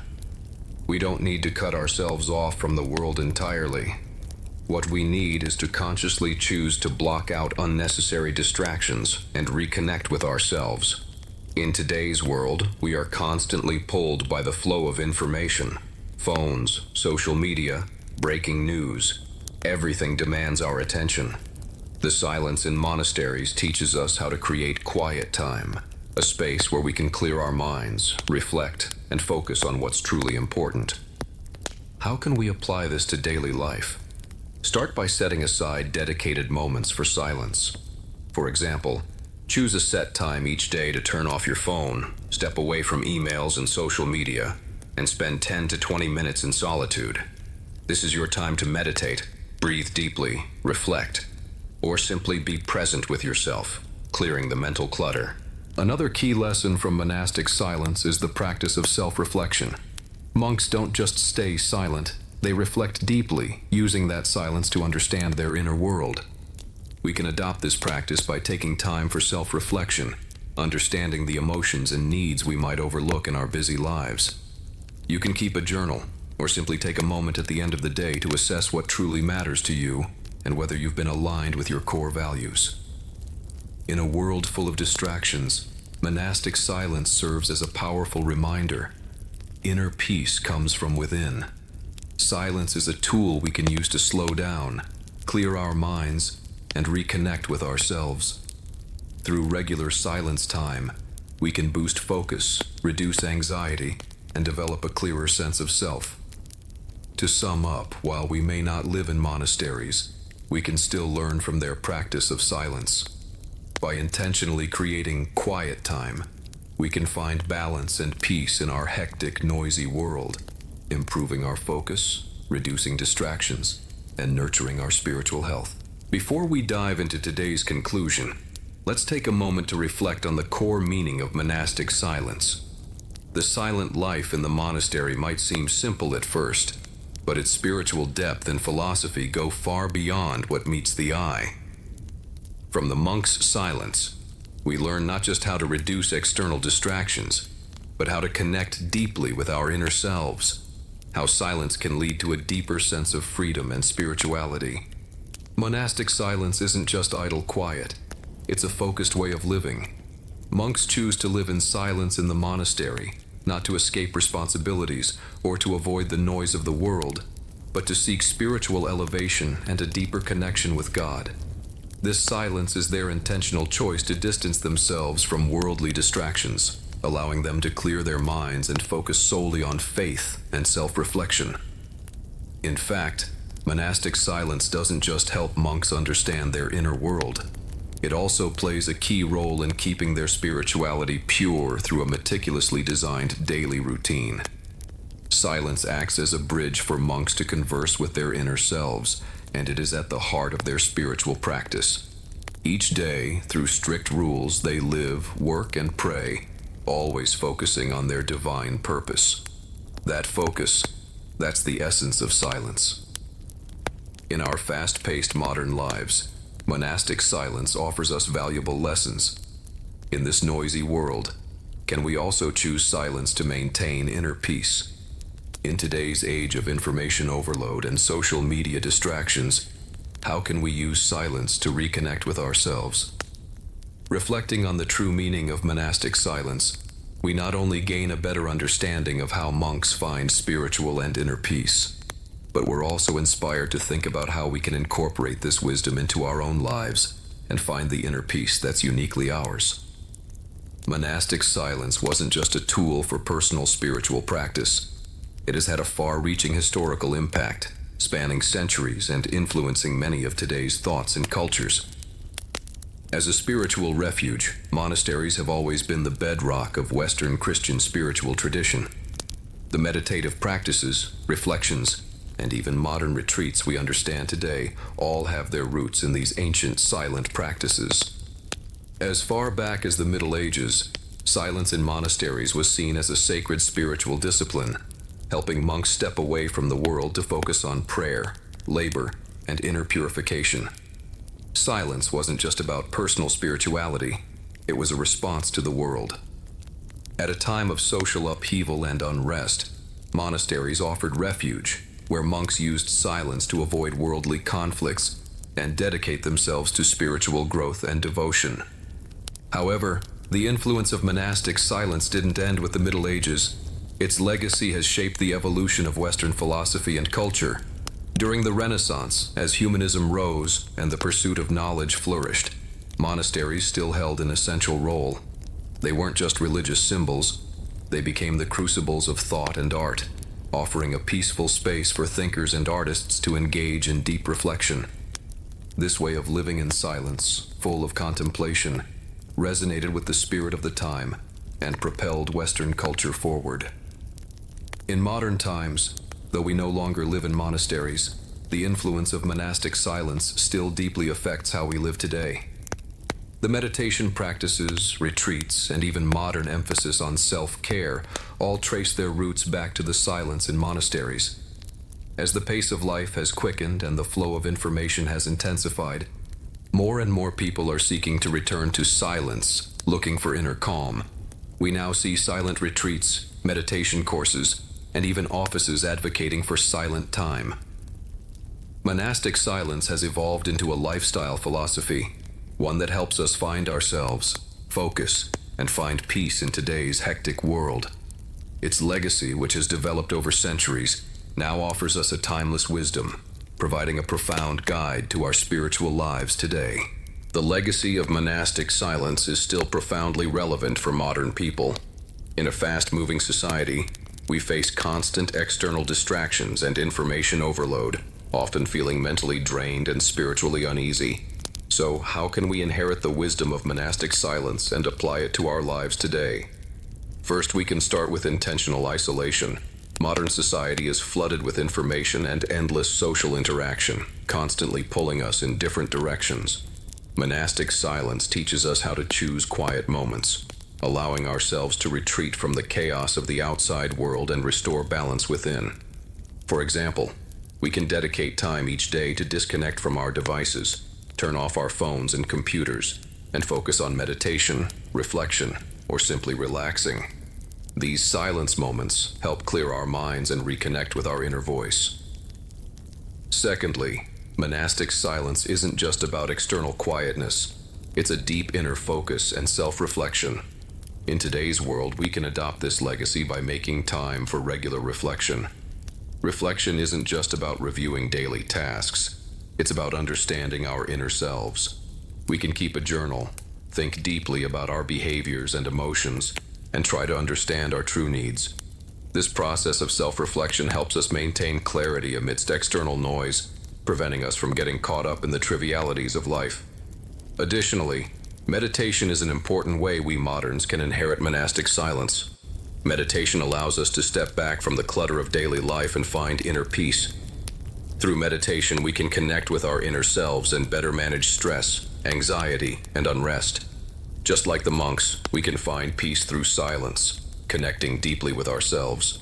We don't need to cut ourselves off from the world entirely. What we need is to consciously choose to block out unnecessary distractions and reconnect with ourselves. In today's world, we are constantly pulled by the flow of information. Phones, social media, breaking news. Everything demands our attention. The silence in monasteries teaches us how to create quiet time, a space where we can clear our minds, reflect, and focus on what's truly important. How can we apply this to daily life? Start by setting aside dedicated moments for silence. For example, choose a set time each day to turn off your phone, step away from emails and social media, and spend 10 to 20 minutes in solitude. This is your time to meditate, breathe deeply, reflect, or simply be present with yourself, clearing the mental clutter. Another key lesson from monastic silence is the practice of self-reflection. Monks don't just stay silent, they reflect deeply, using that silence to understand their inner world. We can adopt this practice by taking time for self-reflection, understanding the emotions and needs we might overlook in our busy lives. You can keep a journal, or simply take a moment at the end of the day to assess what truly matters to you and whether you've been aligned with your core values. In a world full of distractions, monastic silence serves as a powerful reminder. Inner peace comes from within. Silence is a tool we can use to slow down, clear our minds, and reconnect with ourselves. Through regular silence time, we can boost focus, reduce anxiety, and develop a clearer sense of self. To sum up, while we may not live in monasteries, we can still learn from their practice of silence. By intentionally creating quiet time, we can find balance and peace in our hectic, noisy world, improving our focus, reducing distractions, and nurturing our spiritual health. Before we dive into today's conclusion, let's take a moment to reflect on the core meaning of monastic silence. The silent life in the monastery might seem simple at first, but its spiritual depth and philosophy go far beyond what meets the eye. From the monk's silence, we learn not just how to reduce external distractions, but how to connect deeply with our inner selves, how silence can lead to a deeper sense of freedom and spirituality. Monastic silence isn't just idle quiet, it's a focused way of living. Monks choose to live in silence in the monastery, not to escape responsibilities or to avoid the noise of the world, but to seek spiritual elevation and a deeper connection with God. This silence is their intentional choice to distance themselves from worldly distractions, allowing them to clear their minds and focus solely on faith and self-reflection. In fact, monastic silence doesn't just help monks understand their inner world. It also plays a key role in keeping their spirituality pure through a meticulously designed daily routine. Silence acts as a bridge for monks to converse with their inner selves, and it is at the heart of their spiritual practice. Each day, through strict rules, they live, work, and pray, always focusing on their divine purpose. That focus, that's the essence of silence. In our fast-paced modern lives, monastic silence offers us valuable lessons. In this noisy world, can we also choose silence to maintain inner peace? In today's age of information overload and social media distractions, how can we use silence to reconnect with ourselves? Reflecting on the true meaning of monastic silence, we not only gain a better understanding of how monks find spiritual and inner peace, but we're also inspired to think about how we can incorporate this wisdom into our own lives and find the inner peace that's uniquely ours. Monastic silence wasn't just a tool for personal spiritual practice. It has had a far-reaching historical impact, spanning centuries and influencing many of today's thoughts and cultures. As a spiritual refuge, monasteries have always been the bedrock of Western Christian spiritual tradition. The meditative practices, reflections, and even modern retreats we understand today all have their roots in these ancient silent practices. As far back as the Middle Ages, silence in monasteries was seen as a sacred spiritual discipline, helping monks step away from the world to focus on prayer, labor, and inner purification. Silence wasn't just about personal spirituality, it was a response to the world. At a time of social upheaval and unrest, monasteries offered refuge, where monks used silence to avoid worldly conflicts and dedicate themselves to spiritual growth and devotion. However, the influence of monastic silence didn't end with the Middle Ages. Its legacy has shaped the evolution of Western philosophy and culture. During the Renaissance, as humanism rose and the pursuit of knowledge flourished, monasteries still held an essential role. They weren't just religious symbols, they became the crucibles of thought and art, offering a peaceful space for thinkers and artists to engage in deep reflection. This way of living in silence, full of contemplation, resonated with the spirit of the time and propelled Western culture forward. In modern times, though we no longer live in monasteries, the influence of monastic silence still deeply affects how we live today. The meditation practices, retreats, and even modern emphasis on self-care all trace their roots back to the silence in monasteries. As the pace of life has quickened and the flow of information has intensified, more and more people are seeking to return to silence, looking for inner calm. We now see silent retreats, meditation courses, and even offices advocating for silent time. Monastic silence has evolved into a lifestyle philosophy, one that helps us find ourselves, focus, and find peace in today's hectic world. Its legacy, which has developed over centuries, now offers us a timeless wisdom, providing a profound guide to our spiritual lives today. The legacy of monastic silence is still profoundly relevant for modern people. In a fast-moving society, we face constant external distractions and information overload, often feeling mentally drained and spiritually uneasy. So, how can we inherit the wisdom of monastic silence and apply it to our lives today? First, we can start with intentional isolation. Modern society is flooded with information and endless social interaction, constantly pulling us in different directions. Monastic silence teaches us how to choose quiet moments, allowing ourselves to retreat from the chaos of the outside world and restore balance within. For example, we can dedicate time each day to disconnect from our devices, turn off our phones and computers, and focus on meditation, reflection, or simply relaxing. These silence moments help clear our minds and reconnect with our inner voice. Secondly, monastic silence isn't just about external quietness. It's a deep inner focus and self-reflection. In today's world, we can adopt this legacy by making time for regular reflection. Reflection isn't just about reviewing daily tasks. It's about understanding our inner selves. We can keep a journal, think deeply about our behaviors and emotions, and try to understand our true needs. This process of self-reflection helps us maintain clarity amidst external noise, preventing us from getting caught up in the trivialities of life. Additionally, meditation is an important way we moderns can inherit monastic silence. Meditation allows us to step back from the clutter of daily life and find inner peace. Through meditation, we can connect with our inner selves and better manage stress, anxiety, and unrest. Just like the monks, we can find peace through silence, connecting deeply with ourselves.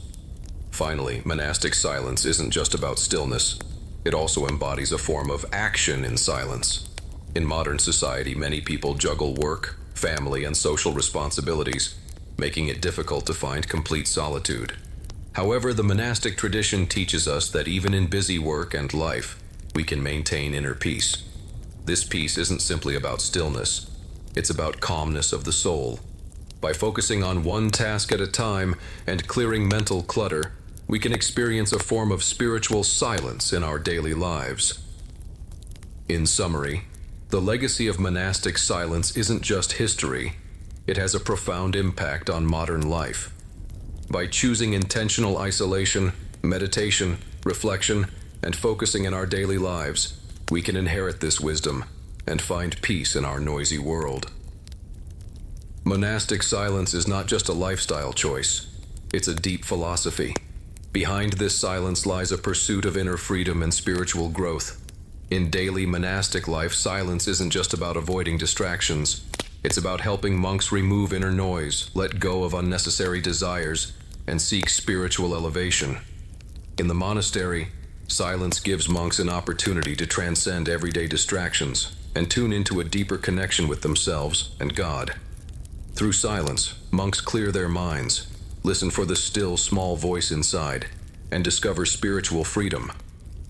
Finally, monastic silence isn't just about stillness. It also embodies a form of action in silence. In modern society, many people juggle work, family, and social responsibilities, making it difficult to find complete solitude. However, the monastic tradition teaches us that even in busy work and life, we can maintain inner peace. This peace isn't simply about stillness. It's about calmness of the soul. By focusing on one task at a time and clearing mental clutter, we can experience a form of spiritual silence in our daily lives. In summary, the legacy of monastic silence isn't just history. It has a profound impact on modern life. By choosing intentional isolation, meditation, reflection, and focusing in our daily lives, we can inherit this wisdom and find peace in our noisy world. Monastic silence is not just a lifestyle choice, it's a deep philosophy, Behind this silence lies a pursuit of inner freedom and spiritual growth. In daily monastic life, silence isn't just about avoiding distractions. It's about helping monks remove inner noise, let go of unnecessary desires, and seek spiritual elevation. In the monastery, silence gives monks an opportunity to transcend everyday distractions and tune into a deeper connection with themselves and God. Through silence, monks clear their minds, listen for the still, small voice inside, and discover spiritual freedom.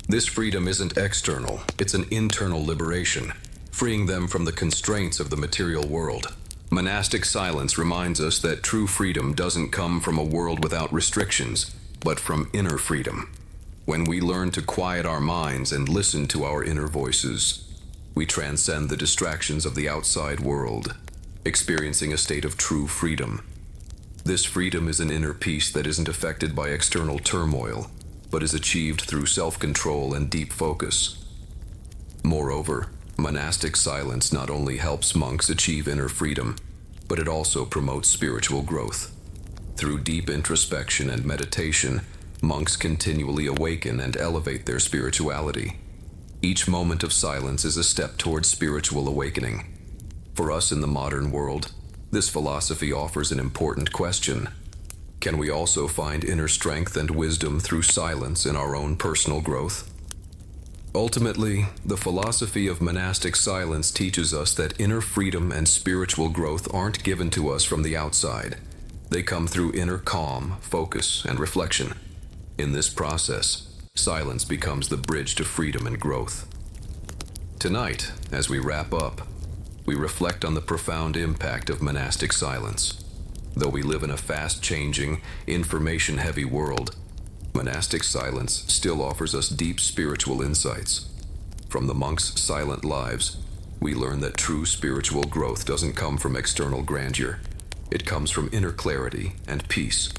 This freedom isn't external, it's an internal liberation, freeing them from the constraints of the material world. Monastic silence reminds us that true freedom doesn't come from a world without restrictions, but from inner freedom. When we learn to quiet our minds and listen to our inner voices, we transcend the distractions of the outside world, experiencing a state of true freedom. This freedom is an inner peace that isn't affected by external turmoil, but is achieved through self-control and deep focus. Moreover, monastic silence not only helps monks achieve inner freedom, but it also promotes spiritual growth. Through deep introspection and meditation, monks continually awaken and elevate their spirituality. Each moment of silence is a step towards spiritual awakening. For us in the modern world, this philosophy offers an important question. Can we also find inner strength and wisdom through silence in our own personal growth? Ultimately, the philosophy of monastic silence teaches us that inner freedom and spiritual growth aren't given to us from the outside. They come through inner calm, focus, and reflection. In this process, silence becomes the bridge to freedom and growth. Tonight, as we wrap up, we reflect on the profound impact of monastic silence. Though we live in a fast-changing, information-heavy world, monastic silence still offers us deep spiritual insights. From the monks' silent lives, we learn that true spiritual growth doesn't come from external grandeur. It comes from inner clarity and peace.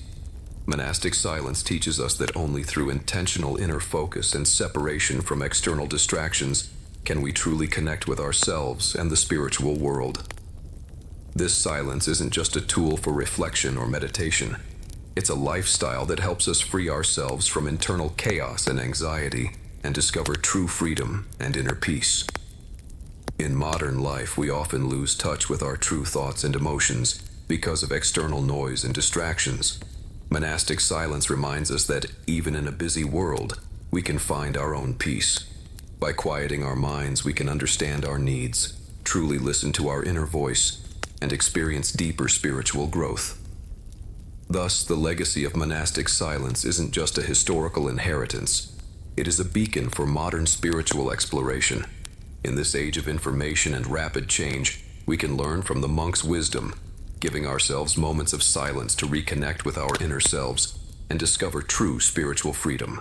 Monastic silence teaches us that only through intentional inner focus and separation from external distractions can we truly connect with ourselves and the spiritual world. This silence isn't just a tool for reflection or meditation. It's a lifestyle that helps us free ourselves from internal chaos and anxiety and discover true freedom and inner peace. In modern life, we often lose touch with our true thoughts and emotions because of external noise and distractions. Monastic silence reminds us that even in a busy world, we can find our own peace. By quieting our minds, we can understand our needs, truly listen to our inner voice, and experience deeper spiritual growth. Thus, the legacy of monastic silence isn't just a historical inheritance. It is a beacon for modern spiritual exploration. In this age of information and rapid change, we can learn from the monks' wisdom, giving ourselves moments of silence to reconnect with our inner selves and discover true spiritual freedom.